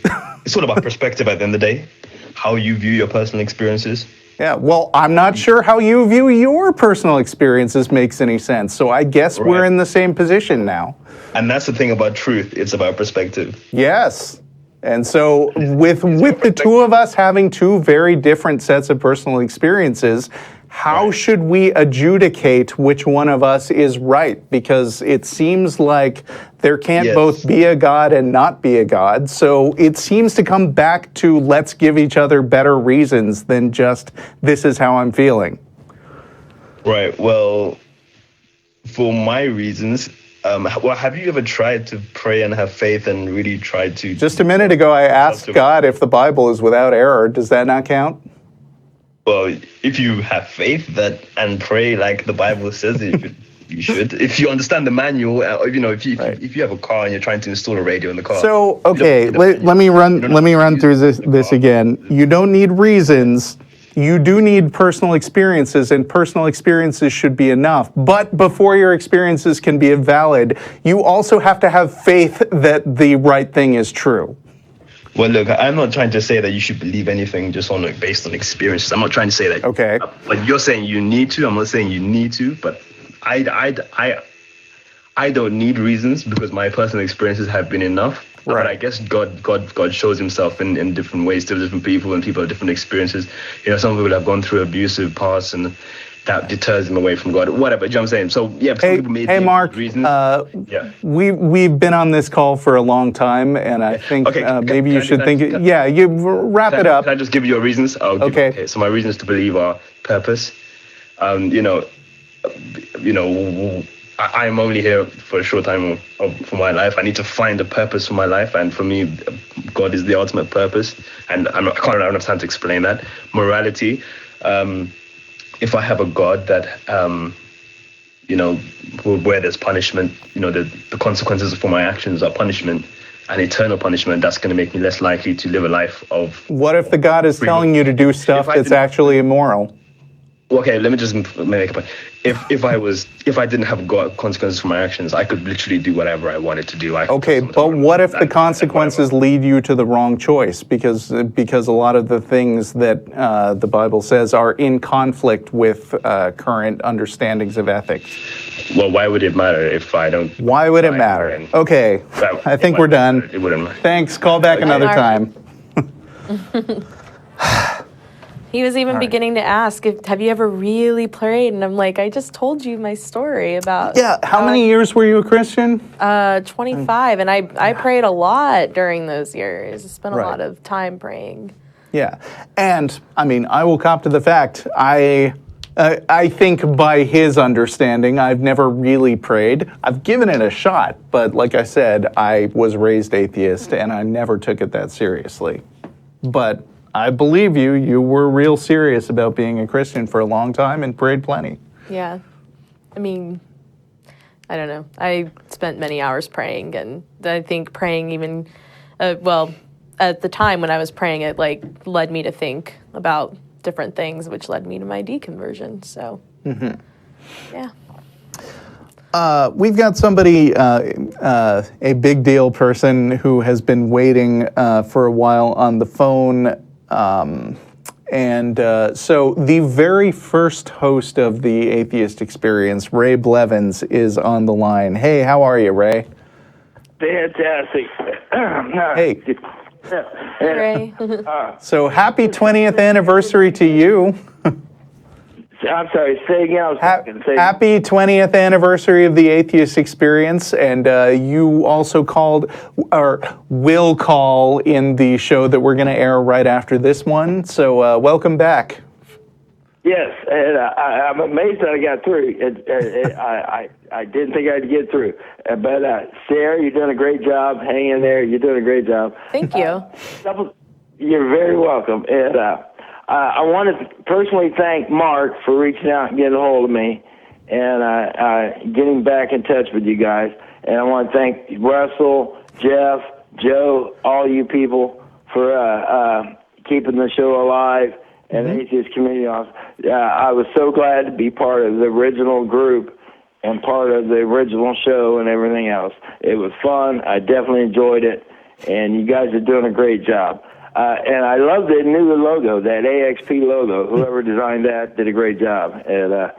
it's sort of about perspective at the end of the day, how you view your personal experiences. Yeah, well, I'm not sure how you view your personal experiences makes any sense, so I guess we're in the same position now. And that's the thing about truth, it's about perspective. Yes, and so with the two of us having two very different sets of personal experiences, how should we adjudicate which one of us is right? Because it seems like there can't both be a God and not be a God. So it seems to come back to let's give each other better reasons than just this is how I'm feeling. Right. Well, for my reasons, well, have you ever tried to pray and have faith and really tried to... Just a minute ago, I asked God if the Bible is without error. Does that not count? Well, if you have faith and pray like the Bible says you should. If you understand the manual, if you have a car and you're trying to install a radio in the car. So, okay, let me run through this again. You don't need reasons. You do need personal experiences, and personal experiences should be enough. But before your experiences can be valid, you also have to have faith that the right thing is true. Well, look, I'm not trying to say that you should believe anything just based on experiences. I'm not trying to say that. Okay. But you're saying you need to. I'm not saying you need to. But I don't need reasons because my personal experiences have been enough. Right. But I guess God shows Himself in different ways to different people, and people have different experiences. Some people have gone through abusive past, and that deters them away from God. Whatever, you know what I'm saying? So yeah, some people may need Mark, reasons. We've been on this call for a long time, and I think maybe you should think. You wrap it up. Can I just give you your reasons? Okay. So my reasons to believe are purpose. I'm only here for a short time for my life. I need to find a purpose for my life, and for me, God is the ultimate purpose. And I don't have time to explain that. Morality. If I have a God that, where there's punishment, the consequences for my actions are punishment, and eternal punishment, that's going to make me less likely to live a life of... What if the God is telling you to do stuff that's actually immoral? Okay, let me just make a point. If I didn't have God consequences for my actions, I could literally do whatever I wanted to do. Okay, but what if the consequences lead you to the wrong choice? Because a lot of the things that the Bible says are in conflict with current understandings of ethics. Well, why would it matter if I don't? Why would it matter? Okay, I think we're done. It wouldn't matter. Thanks. Call back another time. He was even beginning to ask, have you ever really prayed? And I'm like, I just told you my story about... Yeah, how many years were you a Christian? 25, and I prayed a lot during those years. I spent a lot of time praying. Yeah, and, I mean, I will cop to the fact, I think by his understanding, I've never really prayed. I've given it a shot, but like I said, I was raised atheist, and I never took it that seriously. But I believe you. You were real serious about being a Christian for a long time and prayed plenty. Yeah. I mean, I don't know. I spent many hours praying, and I think praying even, at the time when I was praying, it led me to think about different things, which led me to my deconversion. So, yeah. We've got somebody, a big deal person who has been waiting for a while on the phone. So the very first host of the Atheist Experience, Ray Blevins, is on the line. Hey, how are you, Ray? Fantastic. Hey. Hey, Ray. So happy 20th anniversary to you. I'm sorry, say again. I was happy 20th anniversary of the Atheist Experience, and you also called, or will call, in the show that we're going to air right after this one, so welcome back. Yes, and I'm amazed that I got through. I didn't think I'd get through. But Ciera, you're doing a great job. Hang in there. You're doing a great job. Thank you. You're very welcome. And I want to personally thank Mark for reaching out and getting a hold of me and getting back in touch with you guys. And I want to thank Russell, Jeff, Joe, all you people for keeping the show alive and the Atheist Community Office. I was so glad to be part of the original group and part of the original show and everything else. It was fun. I definitely enjoyed it. And you guys are doing a great job. And I love the new logo, that AXP logo. Whoever designed that did a great job. And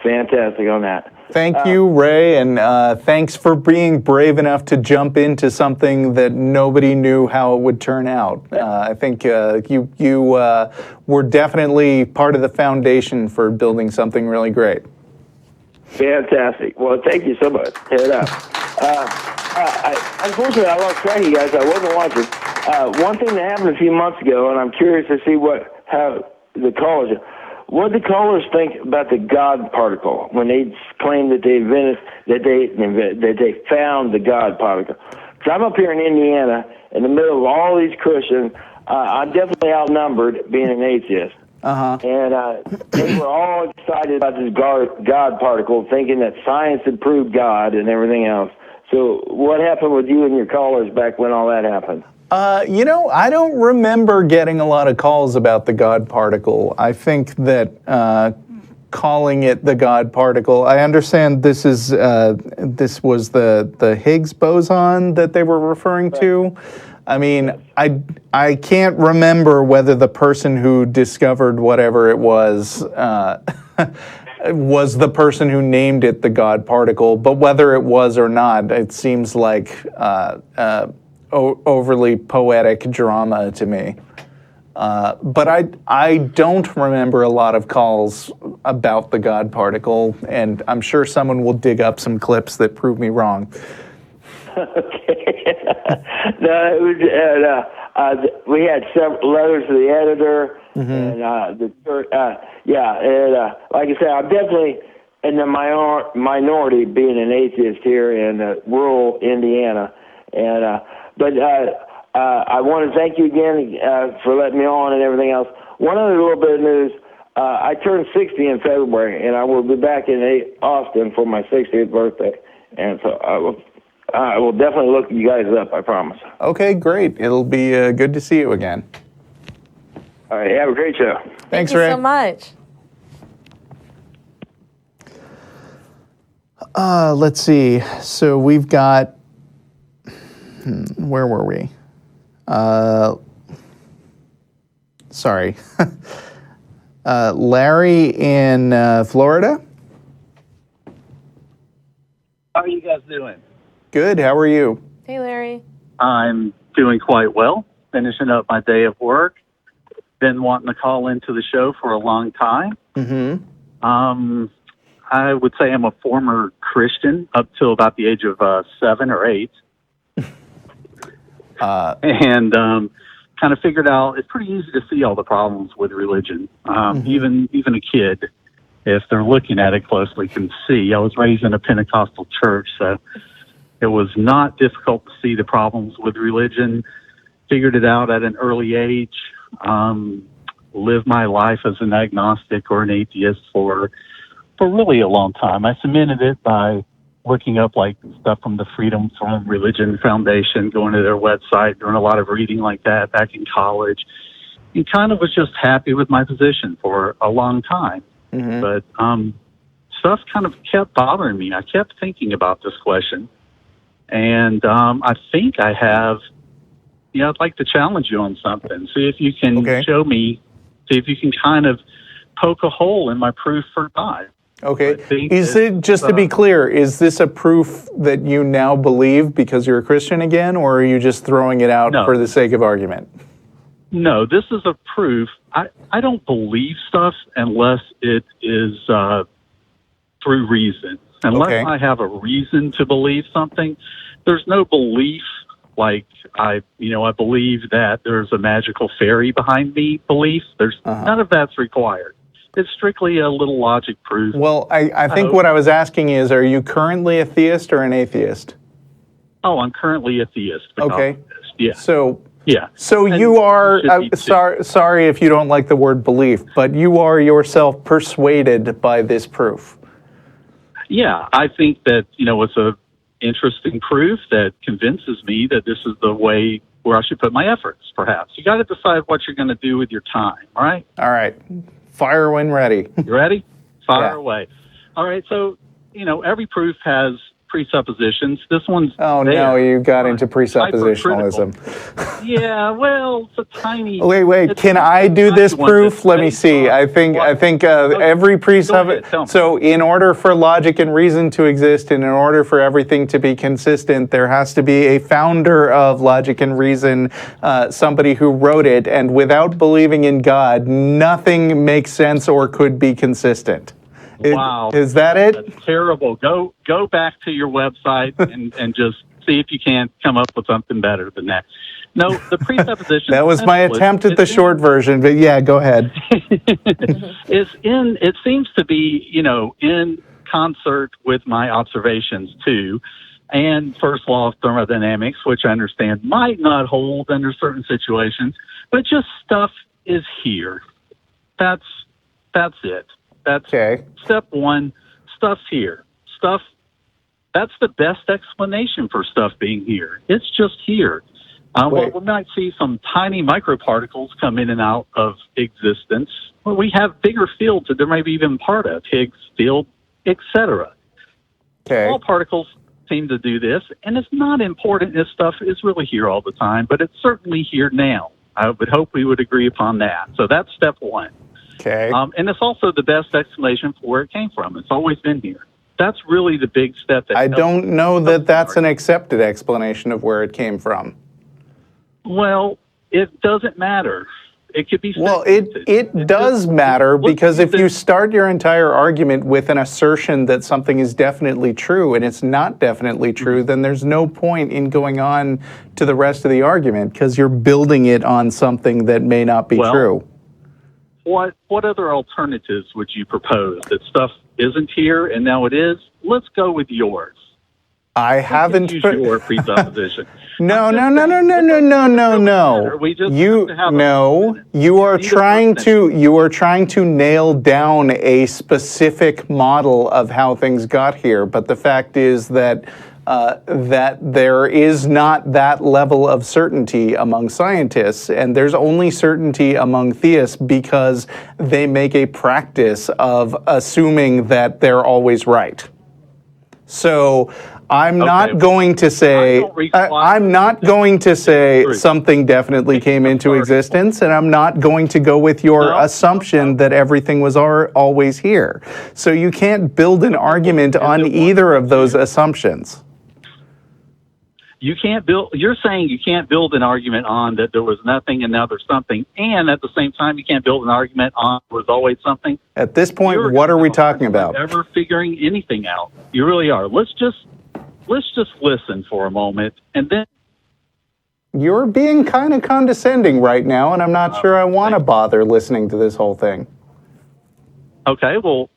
fantastic on that. Thank you, Ray, and thanks for being brave enough to jump into something that nobody knew how it would turn out. I think you were definitely part of the foundation for building something really great. Fantastic. Well, thank you so much. Head up. Unfortunately, I lost track of you guys. I wasn't watching. One thing that happened a few months ago, and I'm curious to see how the callers. What do callers think about the God particle when they claim that they found the God particle? Because I'm up here in Indiana, in the middle of all these Christians. I'm definitely outnumbered, being an atheist. And they were all excited about this God particle, thinking that science had proved God and everything else. So what happened with you and your callers back when all that happened? I don't remember getting a lot of calls about the God particle. I think that calling it the God particle, I understand this was the Higgs boson that they were referring to. I mean, I can't remember whether the person who discovered whatever it was was the person who named it the God particle, but whether it was or not, it seems like overly poetic drama to me. But I don't remember a lot of calls about the God particle, and I'm sure someone will dig up some clips that prove me wrong. Okay. No, it was, we had several letters to the editor, and like I said, I'm definitely in the minority being an atheist here in rural Indiana, and but I want to thank you again for letting me on and everything else. One other little bit of news. I turned 60 in February, and I will be back in Austin for my 60th birthday. And so I will definitely look you guys up, I promise. Okay, great. It'll be good to see you again. All right, have a great show. Thanks, Thank you Ray. so much. Let's see. So we've got... where were we? Sorry. Larry in Florida. How are you guys doing? Good. How are you? Hey, Larry. I'm doing quite well, finishing up my day of work. been wanting to call into the show for a long time. Mm-hmm. I would say I'm a former Christian up till about the age of 7 or 8. And kind of figured out it's pretty easy to see all the problems with religion. Even a kid, if they're looking at it closely, can see. I was raised in a Pentecostal church, so it was not difficult to see the problems with religion. Figured it out at an early age. Lived my life as an agnostic or an atheist for really a long time. I cemented it by looking up like stuff from the Freedom from Religion Foundation, going to their website, doing a lot of reading like that back in college, and kind of was just happy with my position for a long time. But stuff kind of kept bothering me. I kept thinking about this question, and I think I have, I'd like to challenge you on something. See if you can show me, see if you can kind of poke a hole in my proof for God. Okay. Is it, just to be clear, is this a proof that you now believe because you're a Christian again, or are you just throwing it out for the sake of argument? No, this is a proof. I don't believe stuff unless it is through reason. Unless I have a reason to believe something, there's no belief like I believe that there's a magical fairy behind me belief. There's none of that's required. It's strictly a little logic proof. Well, I think what I was asking is, are you currently a theist or an atheist? Oh, I'm currently a theist. Okay. Yeah. So and you are, sorry if you don't like the word belief, but you are yourself persuaded by this proof. Yeah, I think that, it's a interesting proof that convinces me that this is the way where I should put my efforts, perhaps. You got to decide what you're going to do with your time, all right? All right. Fire when ready. You ready? Fire away. All right, so, every proof has presuppositions. This one's no, you got into presuppositionalism. Yeah, well, it's a tiny... Wait, can I do this proof? Let me see. I think every presupposition... So in order for logic and reason to exist, and in order for everything to be consistent, there has to be a founder of logic and reason, somebody who wrote it, and without believing in God, nothing makes sense or could be consistent. Wow. Is that it? That's terrible. Go back to your website and just see if you can't come up with something better than that. No, the presupposition... That was my attempt at the short version, but yeah, go ahead. It seems to be, in concert with my observations too, and first law of thermodynamics, which I understand might not hold under certain situations, but just stuff is here. That's it. That's step one. Stuff's here. Stuff, that's the best explanation for stuff being here. It's just here. Well, we might see some tiny microparticles come in and out of existence. Well, we have bigger fields that there may be even part of, Higgs field, etc. Small particles seem to do this, and it's not important. This stuff is really here all the time, but it's certainly here now. I would hope we would agree upon that. So that's step one. Okay. And it's also the best explanation for where it came from. It's always been here. That's really the big step. I don't know that that's an accepted explanation of where it came from. Well, it doesn't matter. It could be... Well, it does matter, because if you start your entire argument with an assertion that something is definitely true and it's not definitely true, then there's no point in going on to the rest of the argument, because you're building it on something that may not be true. What other alternatives would you propose? That stuff isn't here and now it is? Let's go with yours. I haven't use your presupposition. No. You are trying to nail down a specific model of how things got here, but the fact is that that there is not that level of certainty among scientists, and there's only certainty among theists because they make a practice of assuming that they're always right. So I'm not going to say something definitely came into existence, and I'm not going to go with your assumption that everything was always here. So you can't build an argument on either of those assumptions. You can't build. You're saying you can't build an argument on that there was nothing and now there's something, and at the same time you can't build an argument on there was always something. At this point, what are we talking about? Ever figuring anything out? You really are. Let's just listen for a moment, and then. You're being kind of condescending right now, and I'm not sure I want to bother listening to this whole thing. Okay, well,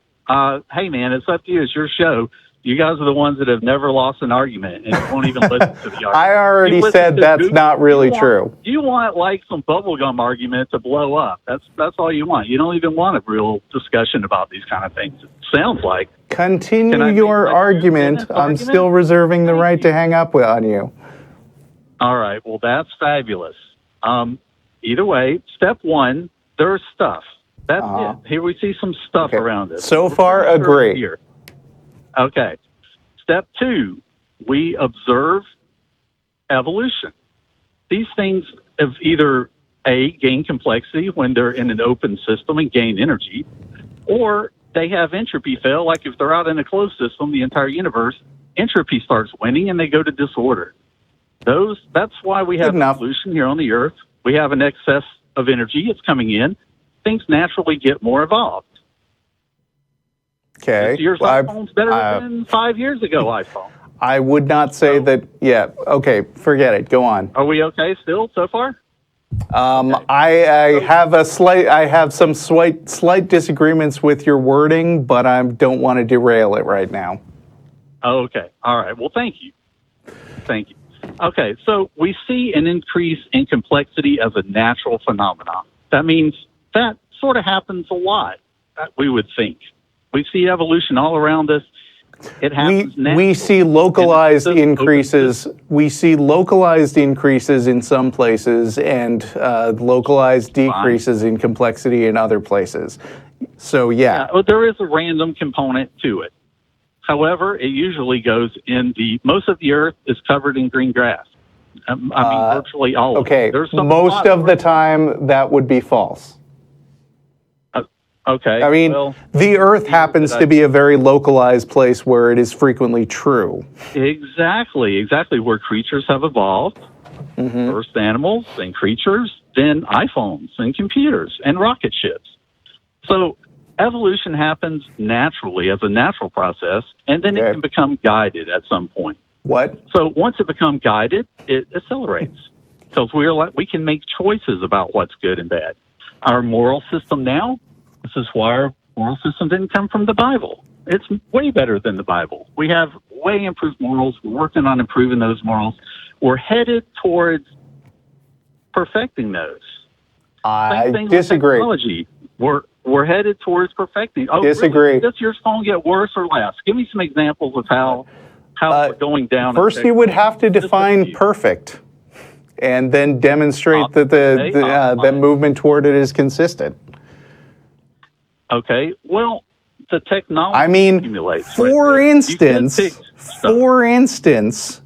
hey man, it's up to you. It's your show. You guys are the ones that have never lost an argument, and you won't even listen to the argument. I already said that's not really true. You want like some bubblegum argument to blow up. That's all you want. You don't even want a real discussion about these kind of things. It sounds like. Continue your argument. I'm still reserving the right to hang up on you. All right. Well, that's fabulous. Either way, step one, there's stuff. That's it. Here we see some stuff around us. So far, agree. Here. Okay. Step two, we observe evolution. These things have either gain complexity when they're in an open system and gain energy, or they have entropy fail. Like if they're out in a closed system, the entire universe, entropy starts winning and they go to disorder. That's why we have evolution here on the Earth. We have an excess of energy. It's coming in. Things naturally get more evolved. Okay. Your iPhone's better than 5 years ago iPhone. I would not say that. Yeah. Okay. Forget it. Go on. Are we okay still so far? Okay. I have some slight disagreements with your wording, but I don't want to derail it right now. Okay. All right. Well, thank you. Thank you. Okay. So we see an increase in complexity as a natural phenomenon. That means that sort of happens a lot, we would think. We see evolution all around us. It happens naturally. We see localized increases. We see localized increases in some places and localized decreases in complexity in other places. So, yeah. Well, there is a random component to it. However, it usually goes in most of the Earth is covered in green grass. I mean, virtually all of it. Okay, most of the time that would be false. Okay. I mean, the Earth happens to be a very localized place where it is frequently true. Exactly, where creatures have evolved. First animals, then creatures, then iPhones and computers and rocket ships. So evolution happens naturally as a natural process, and then it can become guided at some point. What? So once it becomes guided, it accelerates. Because we can make choices about what's good and bad. Our moral system now, this is why our moral system didn't come from the Bible. It's way better than the Bible. We have way improved morals. We're working on improving those morals. We're headed towards perfecting those. I disagree. Technology. We're headed towards perfecting. Oh, disagree. Really? Does your phone get worse or less? Give me some examples of how we're going down. First, you would have to define perfect, and then demonstrate that the movement toward it is consistent. Okay, well, the technology. I mean, for instance,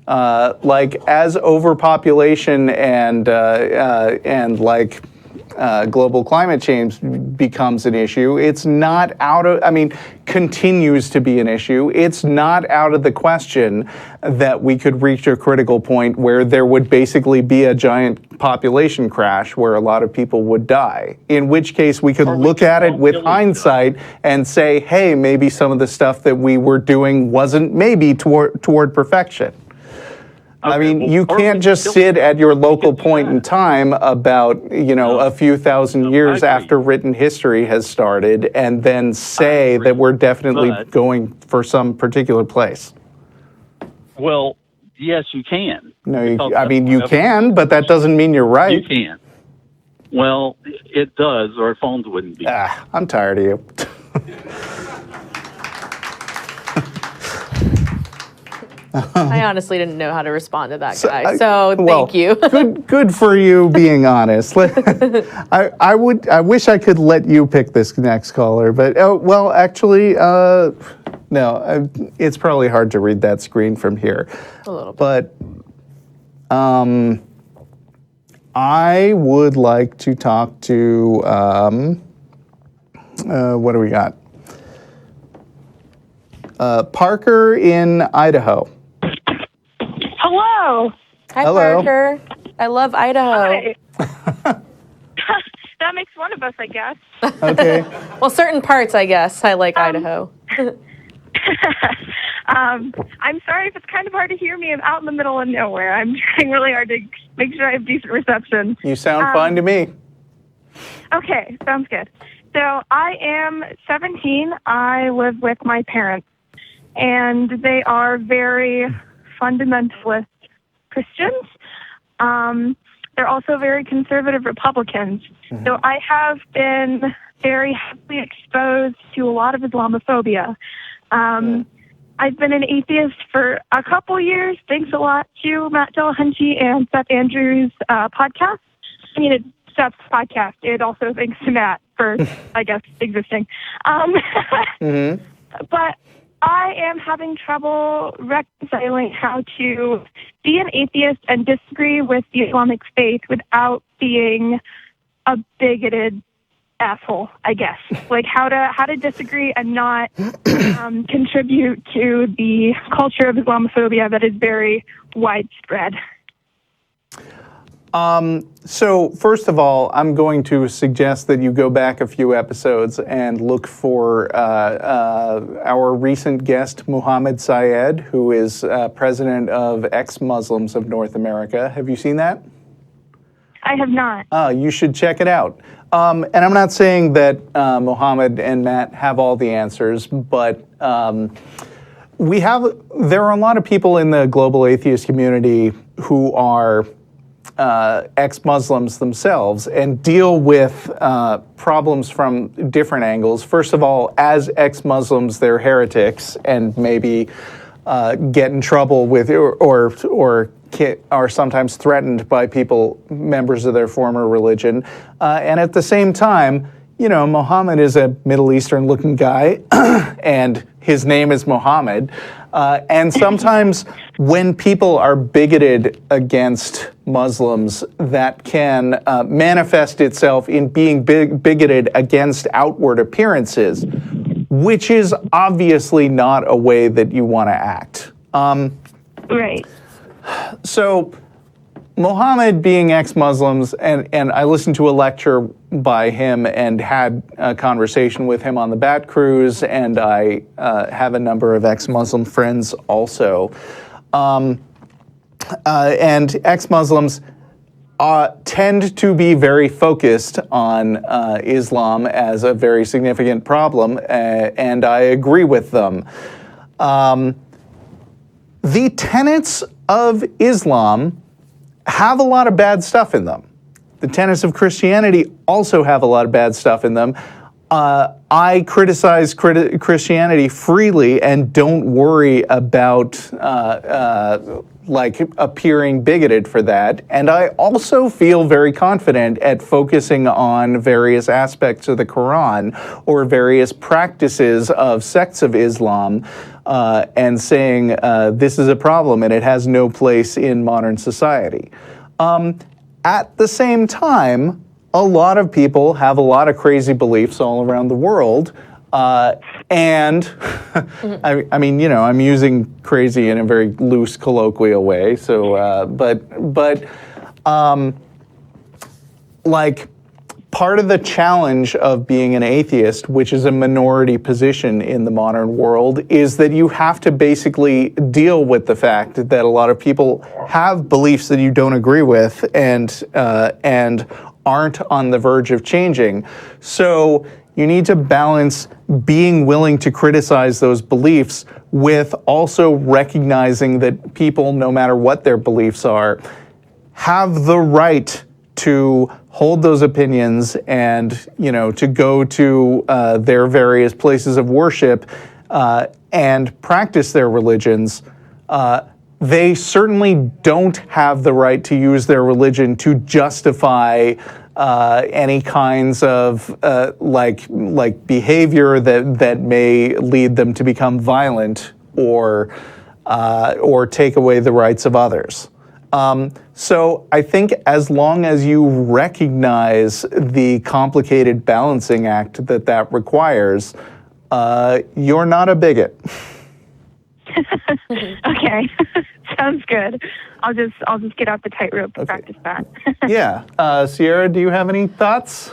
like as overpopulation and like global climate change becomes an issue, it's not out of, continues to be an issue. It's not out of the question that we could reach a critical point where there would basically be a giant population crash where a lot of people would die. In which case we could look at it with hindsight and say, hey, maybe some of the stuff that we were doing wasn't maybe toward perfection. Okay, you can't just sit at your local point in time about, a few thousand years after written history has started and then say that we're definitely going for some particular place. Well, yes, you can. No, you can, but that doesn't mean you're right. You can. Well, it does, or our phones wouldn't be. I'm tired of you. I honestly didn't know how to respond to that guy, so thank you. good for you being honest. I wish I could let you pick this next caller, but actually, no. It's probably hard to read that screen from here. A little bit. But I would like to talk to what do we got? Hello. Hi, Hello. Parker. I love Idaho. Hi. That makes one of us, I guess. Okay. Well, certain parts, I guess. I like Idaho. I'm sorry if it's kind of hard to hear me. I'm out in the middle of nowhere. I'm trying really hard to make sure I have decent reception. You sound fine to me. Okay, sounds good. So I am 17. I live with my parents, and they are very fundamentalist Christians. They're also very conservative Republicans. Mm-hmm. So I have been very heavily exposed to a lot of Islamophobia. I've been an atheist for a couple years. Thanks a lot to Matt Dillahunty and Seth Andrews' podcast. I mean, it's Seth's podcast. It also thanks to Matt for, I guess, existing. Mm-hmm. But I am having trouble reconciling how to be an atheist and disagree with the Islamic faith without being a bigoted asshole, I guess. Like how to disagree and not contribute to the culture of Islamophobia that is very widespread. So first of all, I'm going to suggest that you go back a few episodes and look for our recent guest, Muhammad Syed, who is president of Ex-Muslims of North America. Have you seen that? I have not. You should check it out. And I'm not saying that Muhammad and Matt have all the answers, but there are a lot of people in the global atheist community who are ex-Muslims themselves and deal with problems from different angles. First of all, as ex-Muslims, they're heretics and maybe get in trouble with or are sometimes threatened by people, members of their former religion. And at the same time, you know, Muhammad is a Middle Eastern-looking guy, and his name is Muhammad. And sometimes when people are bigoted against Muslims, that can manifest itself in being bigoted against outward appearances, which is obviously not a way that you want to act. Right. So Muhammad being ex-Muslims, and I listened to a lecture by him and had a conversation with him on the Bat Cruise, and I have a number of ex-Muslim friends also. And ex-Muslims tend to be very focused on Islam as a very significant problem, and I agree with them. The tenets of Islam have a lot of bad stuff in them. The tenets of Christianity also have a lot of bad stuff in them. I criticize Christianity freely and don't worry about like appearing bigoted for that. And I also feel very confident at focusing on various aspects of the Quran or various practices of sects of Islam and saying this is a problem and it has no place in modern society. At the same time, a lot of people have a lot of crazy beliefs all around the world. And I mean, you know, I'm using crazy in a very loose, colloquial way. So, like, part of the challenge of being an atheist, which is a minority position in the modern world, is that you have to basically deal with the fact that a lot of people have beliefs that you don't agree with and aren't on the verge of changing. So you need to balance being willing to criticize those beliefs with also recognizing that people, no matter what their beliefs are, have the right to hold those opinions and, you know, to go to their various places of worship and practice their religions. They certainly don't have the right to use their religion to justify any kinds of like behavior that may lead them to become violent or take away the rights of others. So I think as long as you recognize the complicated balancing act that requires, you're not a bigot. Okay. Sounds good. I'll just get out the tightrope to practice that. Yeah. Ciera, do you have any thoughts?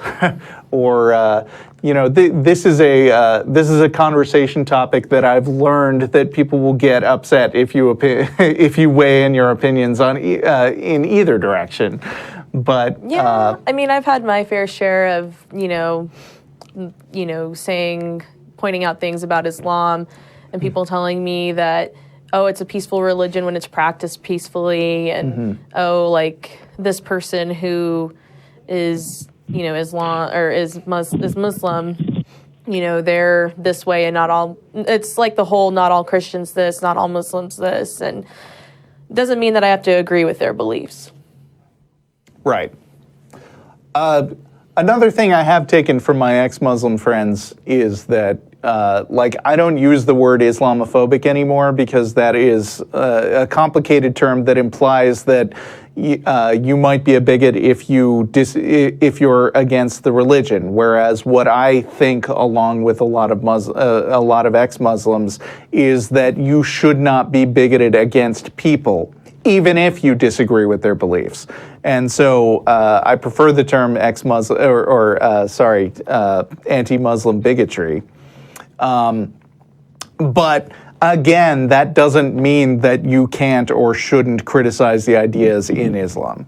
Or, this is a conversation topic that I've learned that people will get upset if you weigh in your opinions on in either direction. But yeah, I mean, I've had my fair share of, pointing out things about Islam and people telling me that, oh, it's a peaceful religion when it's practiced peacefully, and like this person who is, Islam or is Muslim, they're this way and not all. It's like the whole not all Christians this, not all Muslims this, and it doesn't mean that I have to agree with their beliefs. Right. Another thing I have taken from my ex-Muslim friends is that, I don't use the word Islamophobic anymore because that is a complicated term that implies that you might be a bigot if you're against the religion. Whereas what I think, along with a lot of ex-Muslims, is that you should not be bigoted against people, even if you disagree with their beliefs. And so I prefer the term ex-Muslim anti-Muslim bigotry. But again, that doesn't mean that you can't or shouldn't criticize the ideas in Islam.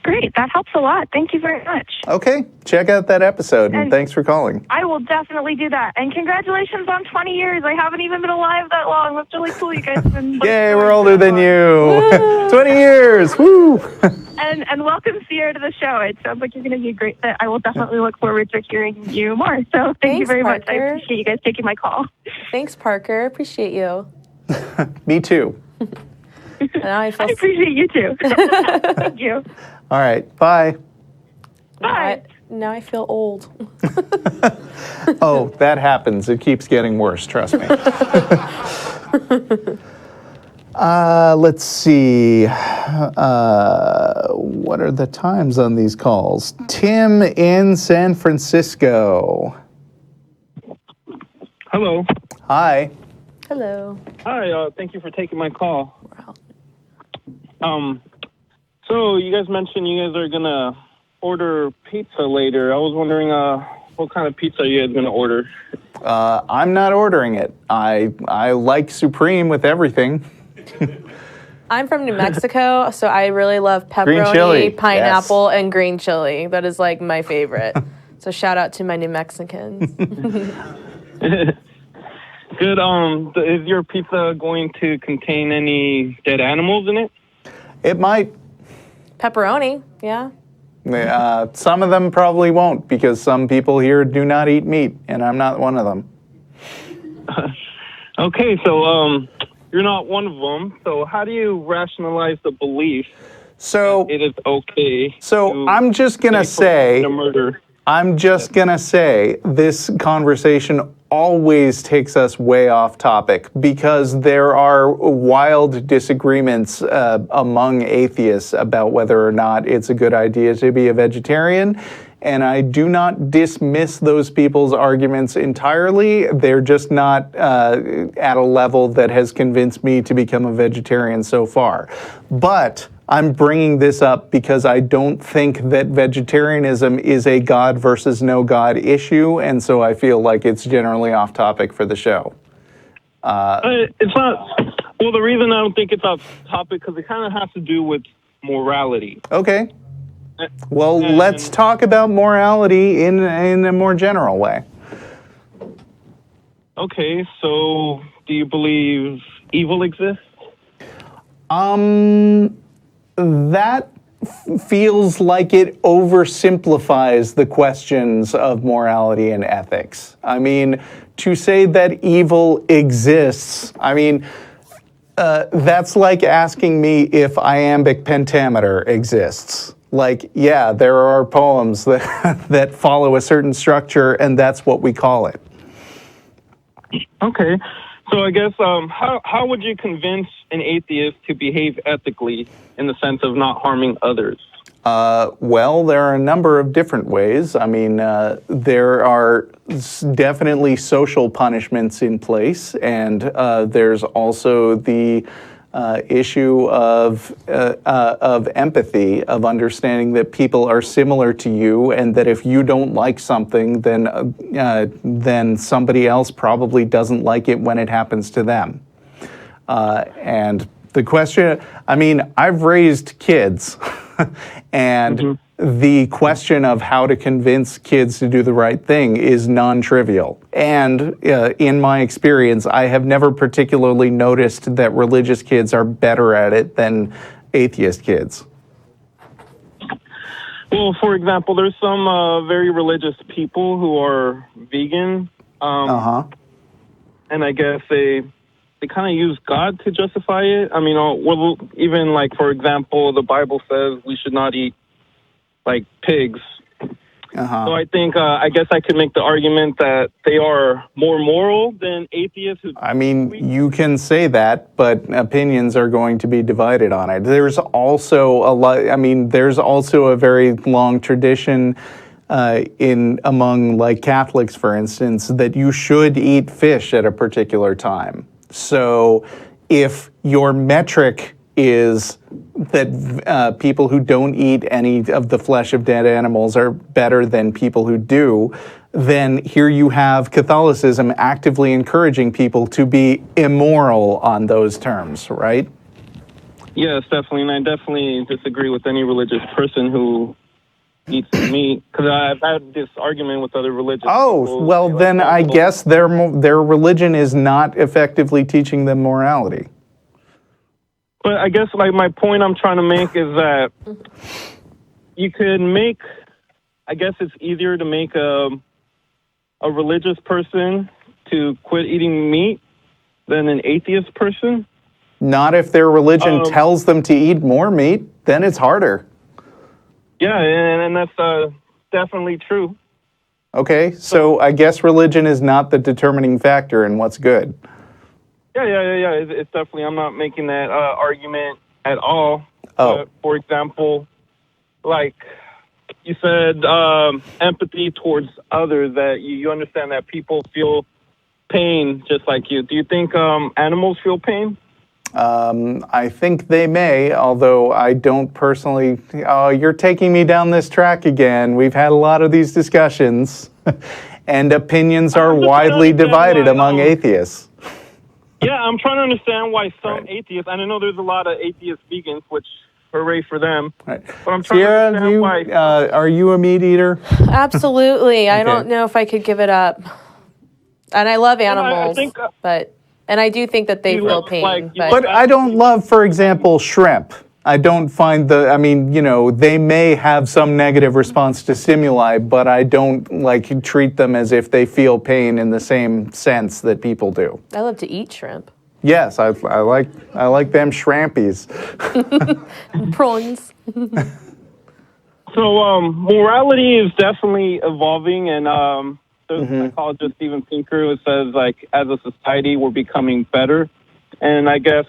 Great. That helps a lot. Thank you very much. Okay. Check out that episode, and thanks for calling. I will definitely do that. And congratulations on 20 years. I haven't even been alive that long. That's really cool. You guys have been... Yay, we're older than you. 20 years. Woo. And welcome, Ciera, to the show. It sounds like you're going to be a great fit. I will definitely look forward to hearing you more. So thank you very much. I appreciate you guys taking my call. Thanks, Parker. Appreciate you. Me too. I appreciate you too. Thank you. All right. Bye. Bye. Now I feel old. Oh, that happens. It keeps getting worse. Trust me. Let's see. What are the times on these calls? Tim in San Francisco. Hello. Hi. Hello. Hi. Thank you for taking my call. So you guys mentioned you guys are gonna order pizza later. I was wondering what kind of pizza you guys gonna order. I'm not ordering it. I like Supreme with everything. I'm from New Mexico, so I really love Green chili. pepperoni, pineapple, and green chili. That is like my favorite. So shout out to my New Mexicans. Good. Is your pizza going to contain any dead animals in it? It might. Pepperoni, yeah. Some of them probably won't, because some people here do not eat meat, and I'm not one of them. Okay, so you're not one of them. So how do you rationalize the belief that it is okay? So I'm just gonna say, this conversation always takes us way off topic, because there are wild disagreements among atheists about whether or not it's a good idea to be a vegetarian. And I do not dismiss those people's arguments entirely. They're just not at a level that has convinced me to become a vegetarian so far. But I'm bringing this up because I don't think that vegetarianism is a God versus no God issue, and so I feel like it's generally off topic for the show. It's not. Well, the reason I don't think it's off topic because it kind of has to do with morality. Okay. Well, let's talk about morality in a more general way. Okay, so do you believe evil exists? That feels like it oversimplifies the questions of morality and ethics. I mean, to say that evil exists, that's like asking me if iambic pentameter exists. Like, yeah, there are poems that follow a certain structure, and that's what we call it. Okay. So I guess how would you convince an atheist to behave ethically in the sense of not harming others? Well, there are a number of different ways. I mean, there are definitely social punishments in place, and there's also the issue of empathy, of understanding that people are similar to you, and that if you don't like something, then somebody else probably doesn't like it when it happens to them. And the question, I mean, I've raised kids, and the question of how to convince kids to do the right thing is non-trivial. And in my experience, I have never particularly noticed that religious kids are better at it than atheist kids. Well, for example, there's some very religious people who are vegan, and I guess they kind of use God to justify it. I mean, well, even like, for example, the Bible says we should not eat like pigs. So I think, I guess I could make the argument that they are more moral than atheists. I mean, you can say that, but opinions are going to be divided on it. There's also there's also a very long tradition among like Catholics, for instance, that you should eat fish at a particular time. So if your metric is that people who don't eat any of the flesh of dead animals are better than people who do, then here you have Catholicism actively encouraging people to be immoral on those terms, right? Yes, definitely. And I definitely disagree with any religious person who eats meat, because I've had this argument with other religious people. Well, then I guess their religion is not effectively teaching them morality. But I guess like my point I'm trying to make is that you could make, I guess it's easier to make a religious person to quit eating meat than an atheist person. Not if their religion tells them to eat more meat, then it's harder. Yeah, and that's definitely true. Okay, so I guess religion is not the determining factor in what's good. Yeah. It's definitely, I'm not making that argument at all. For example, like you said, empathy towards others, that you understand that people feel pain just like you. Do you think animals feel pain? I think they may, although I don't personally. Oh, you're taking me down this track again. We've had a lot of these discussions, and opinions are widely divided among atheists. Yeah, I'm trying to understand why some atheists, and I know there's a lot of atheist vegans, which hooray for them. Right. But I'm trying to understand why. Are you a meat eater? Absolutely. I don't know if I could give it up. And I love animals, and I do think that they feel pain. But I don't love, for example, shrimp. I don't find they may have some negative response to stimuli, but I don't treat them as if they feel pain in the same sense that people do. I love to eat shrimp. Yes, I like them shrimpies. Prawns. So morality is definitely evolving, and there's a psychologist, Steven Pinker, who says, like, as a society, we're becoming better. And I guess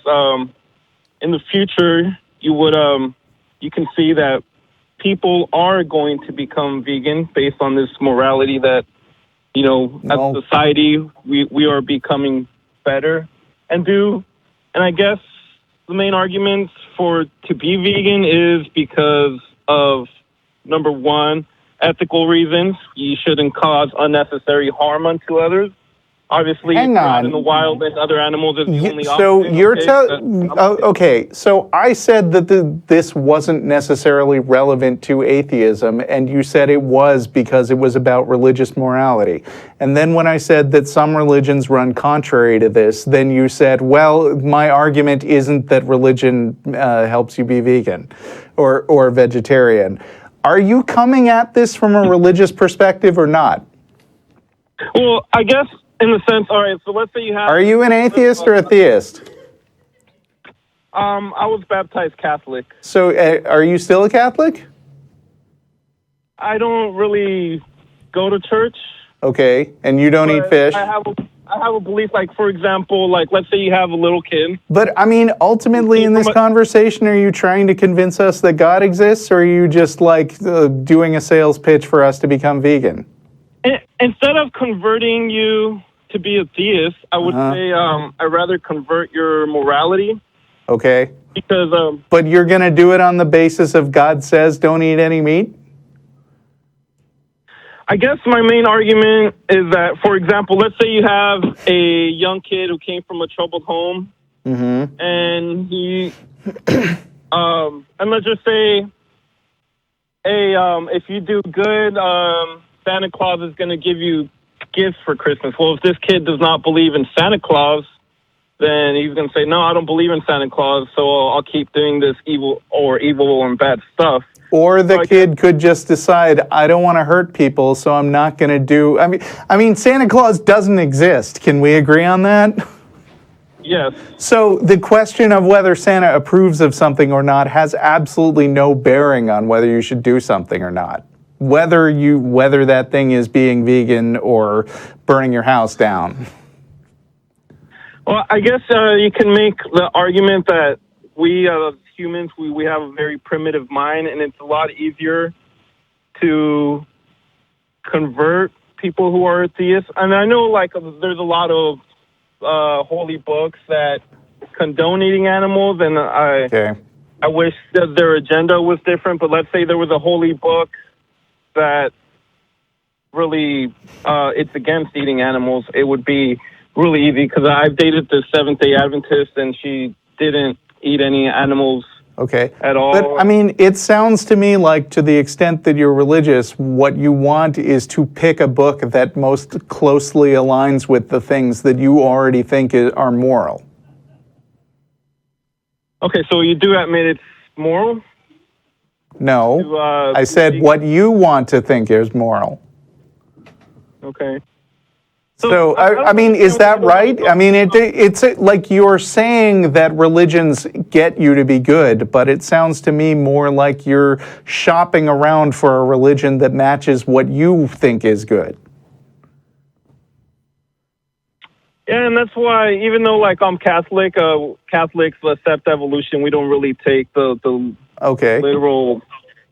in the future, you can see that people are going to become vegan based on this morality that, as a society, we are becoming better. And I guess the main arguments to be vegan is because of, number one, ethical reasons. You shouldn't cause unnecessary harm unto others. Obviously, out in the wild and other animals is the only option. So you're okay. So I said that this wasn't necessarily relevant to atheism, and you said it was because it was about religious morality. And then when I said that some religions run contrary to this, then you said, well, my argument isn't that religion helps you be vegan or vegetarian. Are you coming at this from a religious perspective or not? Well, I guess in the sense, all right, so let's say you have... Are you an atheist or a theist? I was baptized Catholic. So are you still a Catholic? I don't really go to church. Okay, and you don't eat fish? I have a belief, like, for example, like, let's say you have a little kid. But, I mean, ultimately in this conversation, are you trying to convince us that God exists, or are you just, like, doing a sales pitch for us to become vegan? Instead of converting you to be a theist, I would say I'd rather convert your morality. Okay. Because but you're going to do it on the basis of God says don't eat any meat? I guess my main argument is that, for example, let's say you have a young kid who came from a troubled home, and he, and let's just say, if you do good, Santa Claus is going to give you gifts for Christmas. Well, if this kid does not believe in Santa Claus, then he's going to say, no, I don't believe in Santa Claus, so I'll keep doing this evil and bad stuff. Or the kid could just decide, I don't want to hurt people, so I'm not going to do... I mean, Santa Claus doesn't exist. Can we agree on that? Yes. So the question of whether Santa approves of something or not has absolutely no bearing on whether you should do something or not. Whether that thing is being vegan or burning your house down. Well, I guess you can make the argument that we humans, we have a very primitive mind, and it's a lot easier to convert people who are atheists. And I know, like, there's a lot of holy books that condone eating animals, and I wish that their agenda was different. But let's say there was a holy book that really it's against eating animals. It would be really easy, because I've dated the Seventh-day Adventist, and she didn't eat any animals at all. But, I mean, it sounds to me like, to the extent that you're religious, what you want is to pick a book that most closely aligns with the things that you already think are moral. Okay, so you do admit it's moral? No, I said what you want to think is moral. Okay. So, I mean, is that right? I mean, it's like you're saying that religions get you to be good, but it sounds to me more like you're shopping around for a religion that matches what you think is good. Yeah, and that's why, even though, like, I'm Catholic, Catholics accept evolution. We don't really take the literal...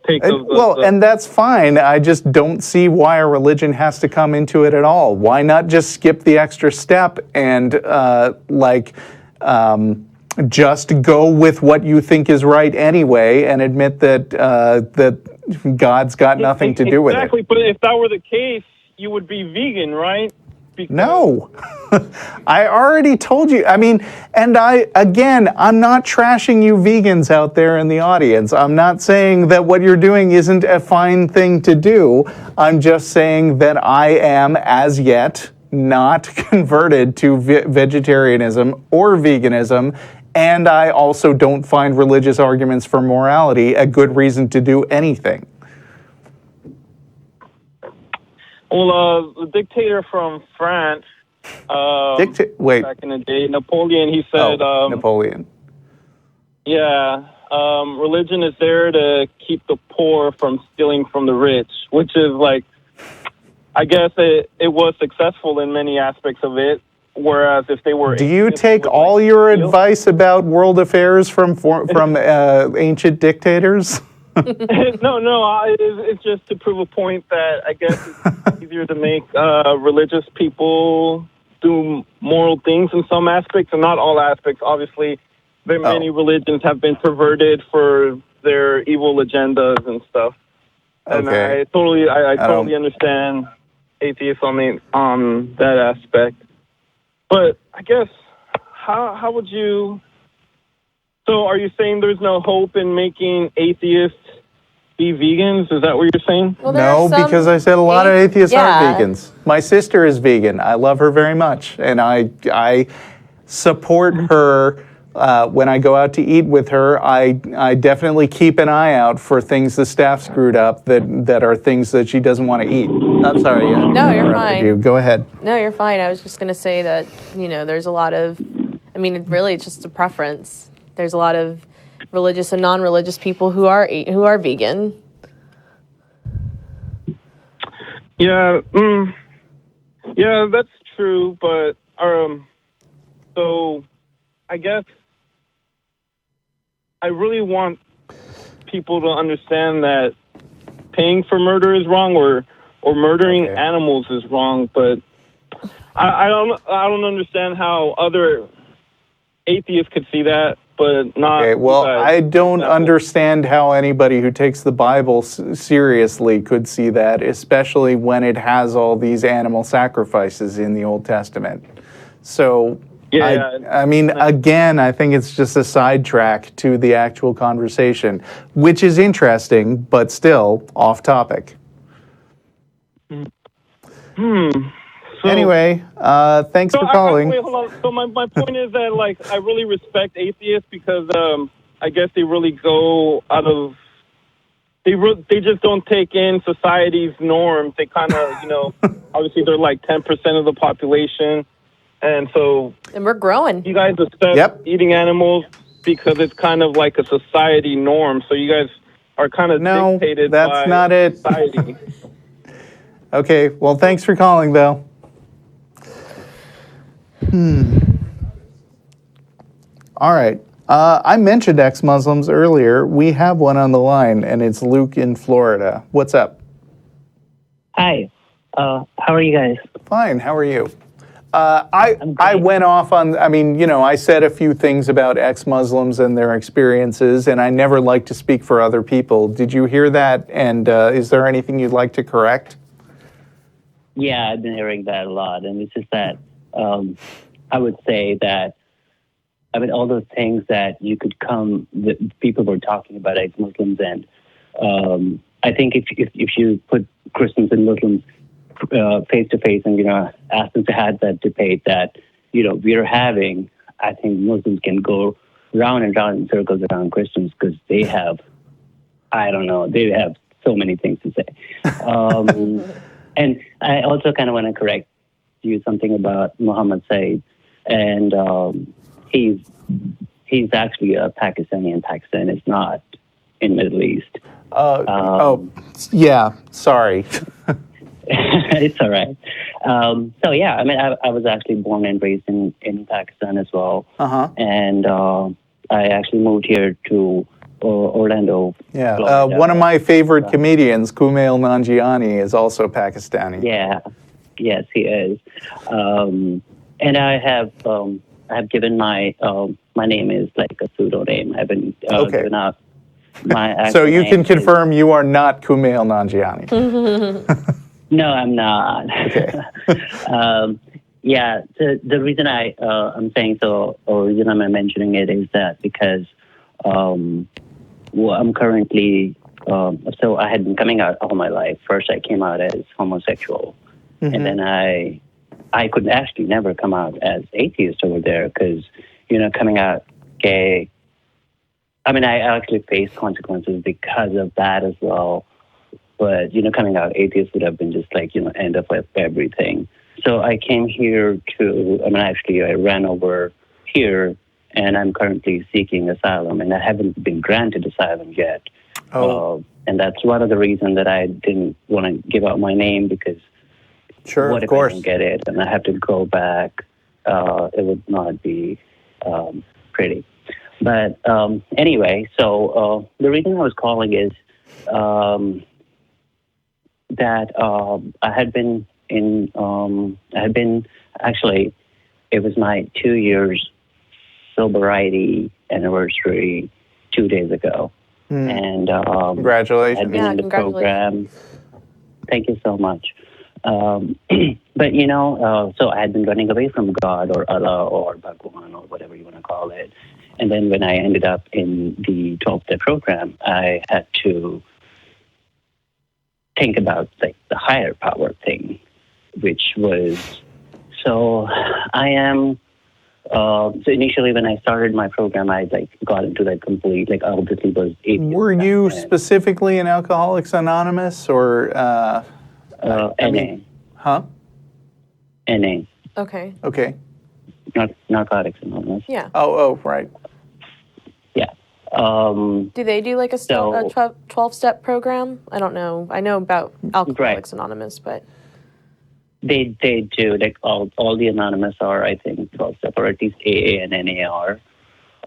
and that's fine. I just don't see why a religion has to come into it at all. Why not just skip the extra step and just go with what you think is right anyway, and admit that that God's got nothing to do with it. Exactly, but if that were the case, you would be vegan, right? No, I already told you. I mean, and I'm not trashing you vegans out there in the audience. I'm not saying that what you're doing isn't a fine thing to do. I'm just saying that I am, as yet, not converted to vegetarianism or veganism, and I also don't find religious arguments for morality a good reason to do anything. Well, the dictator from France, back in the day, Napoleon, he said... Napoleon. Yeah, religion is there to keep the poor from stealing from the rich, which is, like, I guess it was successful in many aspects of it, whereas if they were... Do you take all your advice about world affairs from ancient dictators? No, it's just to prove a point that I guess it's easier to make religious people do moral things in some aspects, and not all aspects. Obviously, many religions have been perverted for their evil agendas and stuff. And I totally understand atheists on that aspect. But I guess, how would you... So are you saying there's no hope in making atheists be vegans? Is that what you're saying? Well, no, because I said a lot of atheists aren't vegans. My sister is vegan. I love her very much, and I support her. When I go out to eat with her, I definitely keep an eye out for things the staff screwed up that are things that she doesn't want to eat. I'm sorry. No, you're fine. Go ahead. No, you're fine. I was just going to say that, there's a lot of, really it's just a preference. There's a lot of religious and non-religious people who are vegan. Yeah, yeah, that's true. But So I guess I really want people to understand that paying for murder is wrong, or murdering animals is wrong. But I don't understand how other atheists could see that, but not. Okay, well, I don't understand how anybody who takes the Bible seriously could see that, especially when it has all these animal sacrifices in the Old Testament. So, I mean, again, I think it's just a sidetrack to the actual conversation, which is interesting, but still off topic. Anyway, thanks for calling. Wait, hold on. So my point is that, like, I really respect atheists because I guess they really go out of... They just don't take in society's norms. They kind of, you know, obviously they're like 10% of the population. And so... And we're growing. You guys accept eating animals because it's kind of like a society norm. So you guys are kind of dictated by that's not it. Society. Okay, well, thanks for calling, though. All right. I mentioned ex-Muslims earlier. We have one on the line, and it's Luke in Florida. What's up? Hi. How are you guys? Fine. How are you? I went off on, I mean, you know, I said a few things about ex-Muslims and their experiences, and I never like to speak for other people. Did you hear that? And is there anything you'd like to correct? Yeah, I've been hearing that a lot. And it's just that I would say that, I mean, all those things that you could come, that people were talking about ex-Muslims, and I think if you put Christians and Muslims face to face and, you know, ask them to have that debate that, you know, we're having, I think Muslims can go round and round in circles around Christians because they have, I don't know, they have so many things to say. And I also kind of want to correct you something about Muhammad Said, and he's actually a Pakistani, and Pakistan is not in Middle East. Yeah, sorry. It's all right. So yeah, I mean, I was actually born and raised in Pakistan as well, and I actually moved here to Orlando. Yeah, Florida. one of my favorite comedians, Kumail Nanjiani, is also Pakistani. Yeah, yes, he is. And I have given my name is like a pseudonym. I haven't given up my actual So you can name confirm you are not Kumail Nanjiani. No, I'm not. Okay. Yeah, the reason I'm saying so, or the reason I'm mentioning it is that because I'm currently, so I had been coming out all my life. First, I came out as homosexual, and then I could actually never come out as atheist over there because, you know, coming out gay, I mean, I actually faced consequences because of that as well. But, you know, coming out atheist would have been just like, you know, end up with everything. So I came here I ran over here, and I'm currently seeking asylum, and I haven't been granted asylum yet. And that's one of the reasons that I didn't want to give out my name, because what if I don't get it and I have to go back? It would not be pretty. But anyway, so the reason I was calling is that I had been actually, it was my 2 years sobriety anniversary 2 days ago. And congratulations. I'd been in the program. Thank you so much. But, you know, so I had been running away from God or Allah or Bhagwan or whatever you want to call it. And then when I ended up in the 12-step program, I had to think about like the higher power thing, which was, so I am, so initially when I started my program, I like got into that complete, like obviously was atheist. Were you specifically in Alcoholics Anonymous or? NA. Huh? NA. Okay. Okay. Not Narcotics Anonymous. Yeah. Oh, right. Yeah. Do they do like a 12-step program? I don't know. I know about Alcoholics Anonymous, but... They do. Like all the anonymous are, I think, 12-step, or at least AA and NA are.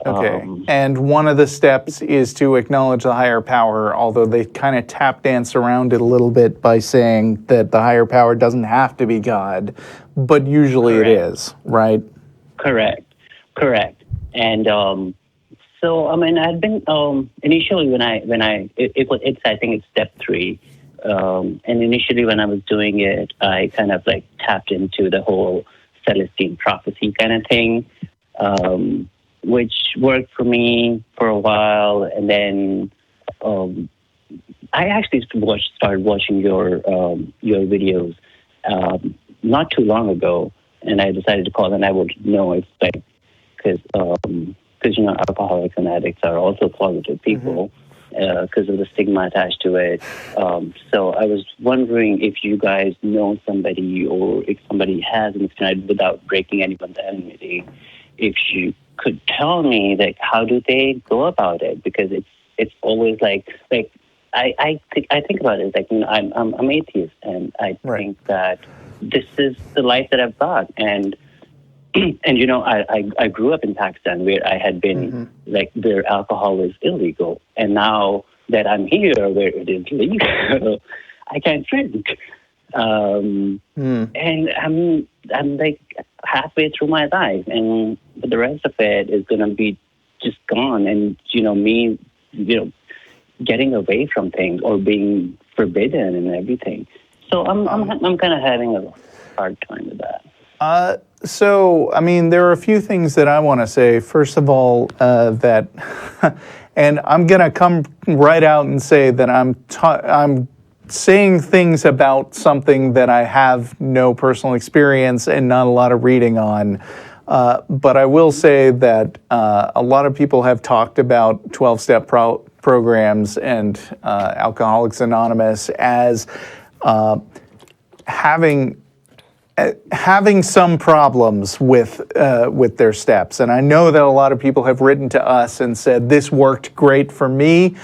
Okay. And one of the steps is to acknowledge the higher power, although they kind of tap dance around it a little bit by saying that the higher power doesn't have to be God, but usually it is, right? Correct. And so, I mean, I'd been initially it's I think it's step 3. And initially when I was doing it, I kind of like tapped into the whole Celestine prophecy kind of thing, which worked for me for a while. And then I actually started watching your videos not too long ago, and I decided to call, and I would know it's like because alcoholics and addicts are also positive people because of the stigma attached to it. So I was wondering if you guys know somebody, or if somebody has an experience, without breaking anyone's anonymity, if you could tell me, like, how do they go about it? Because it's always like I think about it like, I'm atheist, and I think that this is the life that I've got, and I grew up in Pakistan, where I had been like, where alcohol is illegal, and now that I'm here where it is legal, I can't drink. And I'm like halfway through my life, and the rest of it is gonna be just gone. And me, getting away from things or being forbidden and everything. So I'm kind of having a hard time with that. So, I mean, there are a few things that I want to say. First of all, that, and I'm going to come right out and say that I'm saying things about something that I have no personal experience and not a lot of reading on. But I will say that a lot of people have talked about 12-step programs and Alcoholics Anonymous as having some problems with their steps. And I know that a lot of people have written to us and said, this worked great for me.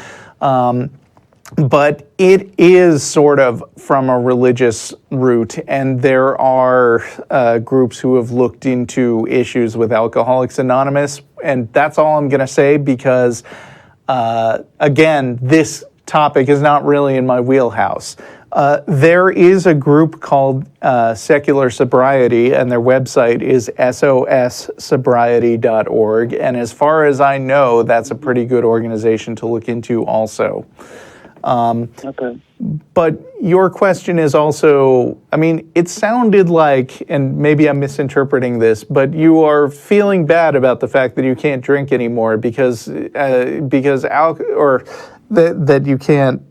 But it is sort of from a religious root, and there are groups who have looked into issues with Alcoholics Anonymous, and that's all I'm going to say, because, again, this topic is not really in my wheelhouse. There is a group called Secular Sobriety, and their website is sossobriety.org, and as far as I know, that's a pretty good organization to look into also. Okay. But your question is also, I mean, it sounded like, and maybe I'm misinterpreting this, but you are feeling bad about the fact that you can't drink anymore because that you can't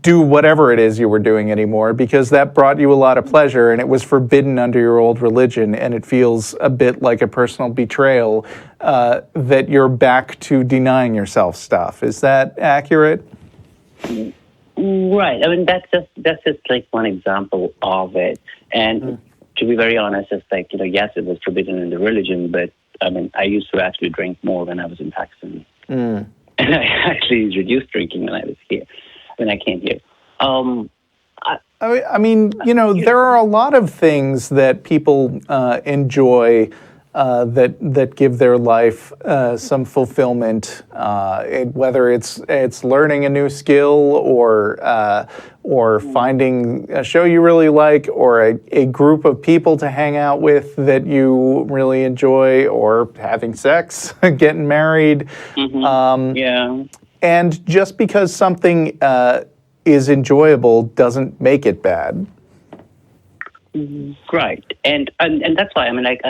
do whatever it is you were doing anymore, because that brought you a lot of pleasure and it was forbidden under your old religion, and it feels a bit like a personal betrayal that you're back to denying yourself stuff. Is that accurate? Right. I mean, that's just like one example of it. And to be very honest, it's like, yes, it was forbidden in the religion, but I mean, I used to actually drink more when I was in Pakistan. And I actually reduced drinking when I was here. When I came here. I mean, there are a lot of things that people enjoy that give their life some fulfillment, whether it's learning a new skill or finding a show you really like, or a group of people to hang out with that you really enjoy, or having sex, getting married. Yeah. And just because something is enjoyable doesn't make it bad. Right. And that's why, I mean, like,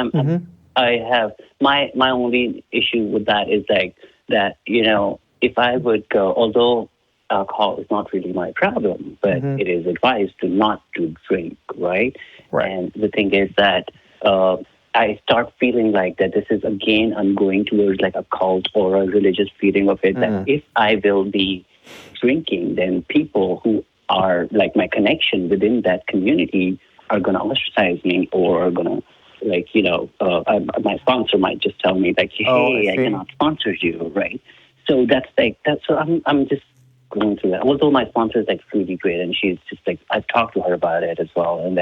I have my only issue with that is like that, if I would go, although alcohol is not really my problem, but it is advised to not to drink, right? And the thing is that I start feeling like that this is, again, I'm going towards like a cult or a religious feeling of it, that if I will be drinking, then people who are like my connection within that community are going to ostracize me, or are going to, like, my sponsor might just tell me like, hey, I cannot sponsor you, right? So that's what I'm just going through that. Although my sponsor is like really great, and she's just like, I've talked to her about it as well, and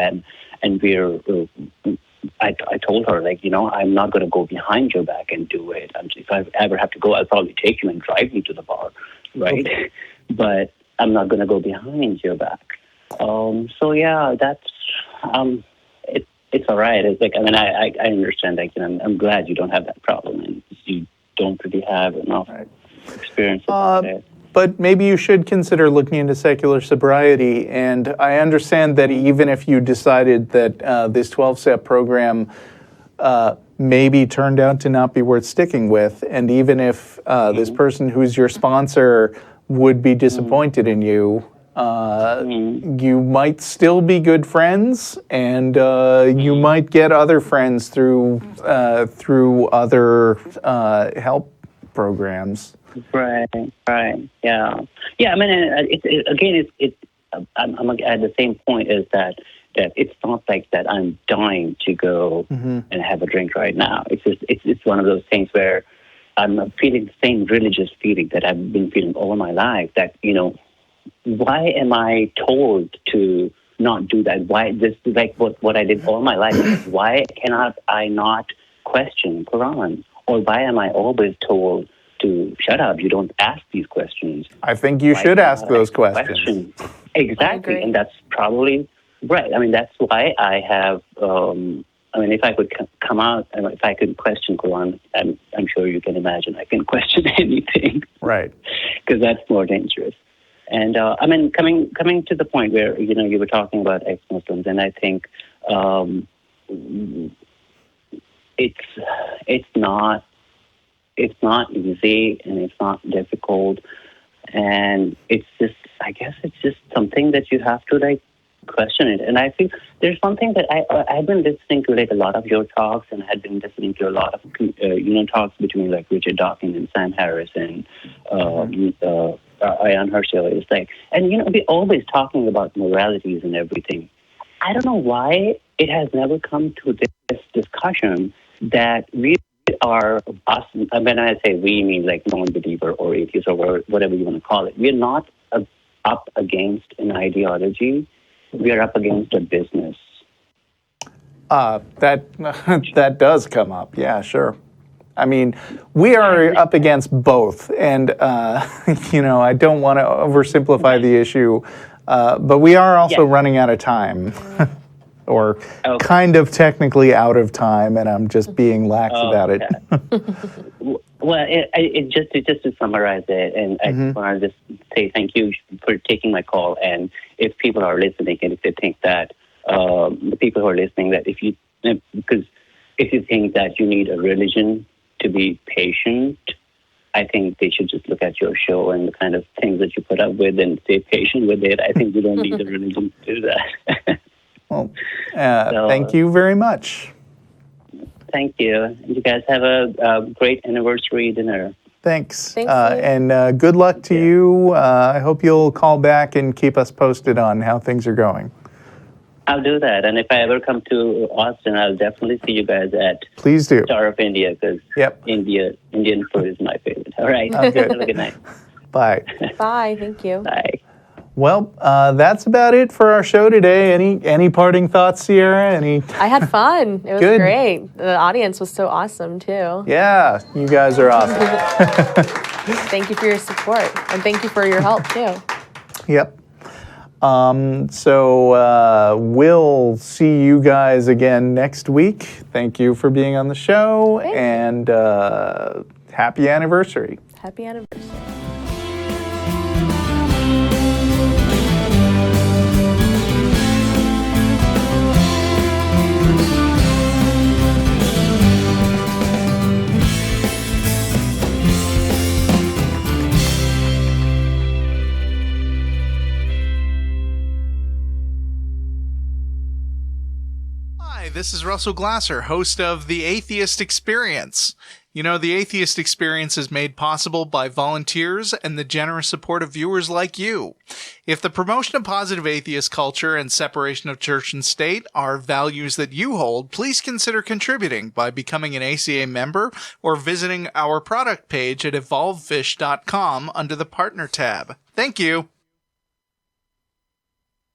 I told her, like, I'm not going to go behind your back and do it. If I ever have to go, I'll probably take you and drive you to the bar, right? Okay. But I'm not going to go behind your back. So yeah, that's it's all right. It's like, I understand. Like, I'm glad you don't have that problem, and you don't really have enough experience about it. But maybe you should consider looking into secular sobriety. And I understand that even if you decided that this 12-step program maybe turned out to not be worth sticking with, and even if this person who's your sponsor would be disappointed in you, you might still be good friends, and you might get other friends through other help programs. Right, yeah. I'm at the same point is that it's not like that I'm dying to go and have a drink right now. It's one of those things where I'm feeling the same religious feeling that I've been feeling all my life, that, why am I told to not do that? Why this is like what I did all my life? Why cannot I not question Quran? Or why am I always told to shut up, you don't ask these questions? I think you should ask those questions. Exactly, and that's probably right. That's why I have, if I could come out, if I could question Quran, I'm sure you can imagine I can question anything. Right. Because that's more dangerous. And, coming to the point where, you were talking about ex-Muslims, and I think it's not easy, and it's not difficult, and I guess it's just something that you have to like question it. And I think there's something that I've been listening to like a lot of your talks, and had been listening to a lot of talks between like Richard Dawkins and Sam Harris and Ayan Herschel. It's like, and we're always talking about moralities and everything. I don't know why it has never come to this discussion that we are us. When I say we, mean like non-believer or atheist or whatever you want to call it. We're not up against an ideology. We are up against a business. That does come up. Yeah, sure. We are up against both, and I don't want to oversimplify the issue, but we are also running out of time. Or kind of technically out of time, and I'm just being lax about it. Well, just to summarize it, and I just want to just say thank you for taking my call. And if people are listening, and if they think that the people who are listening, that if you think that you need a religion to be patient, I think they should just look at your show and the kind of things that you put up with and stay patient with it. I think you don't need a religion to do that. Well, thank you very much. Thank you. You guys have a great anniversary dinner. Thanks. And good luck to you. I hope you'll call back and keep us posted on how things are going. I'll do that. And if I ever come to Austin, I'll definitely see you guys at Please do. Star of India, because Indian food is my favorite. All right. Good. Have a good night. Bye. Bye. Thank you. Bye. Well, that's about it for our show today. Any parting thoughts, Ciera? I had fun. It was great. The audience was so awesome, too. Yeah, you guys are awesome. Thank you for your support, and thank you for your help, too. Yep. So we'll see you guys again next week. Thank you for being on the show, and happy anniversary. Happy anniversary. This is Russell Glasser, host of the Atheist Experience. You know, the Atheist Experience is made possible by volunteers and the generous support of viewers like you. If the promotion of positive atheist culture and separation of church and state are values that you hold, please consider contributing by becoming an ACA member or visiting our product page at evolvefish.com under the Partner tab. Thank you.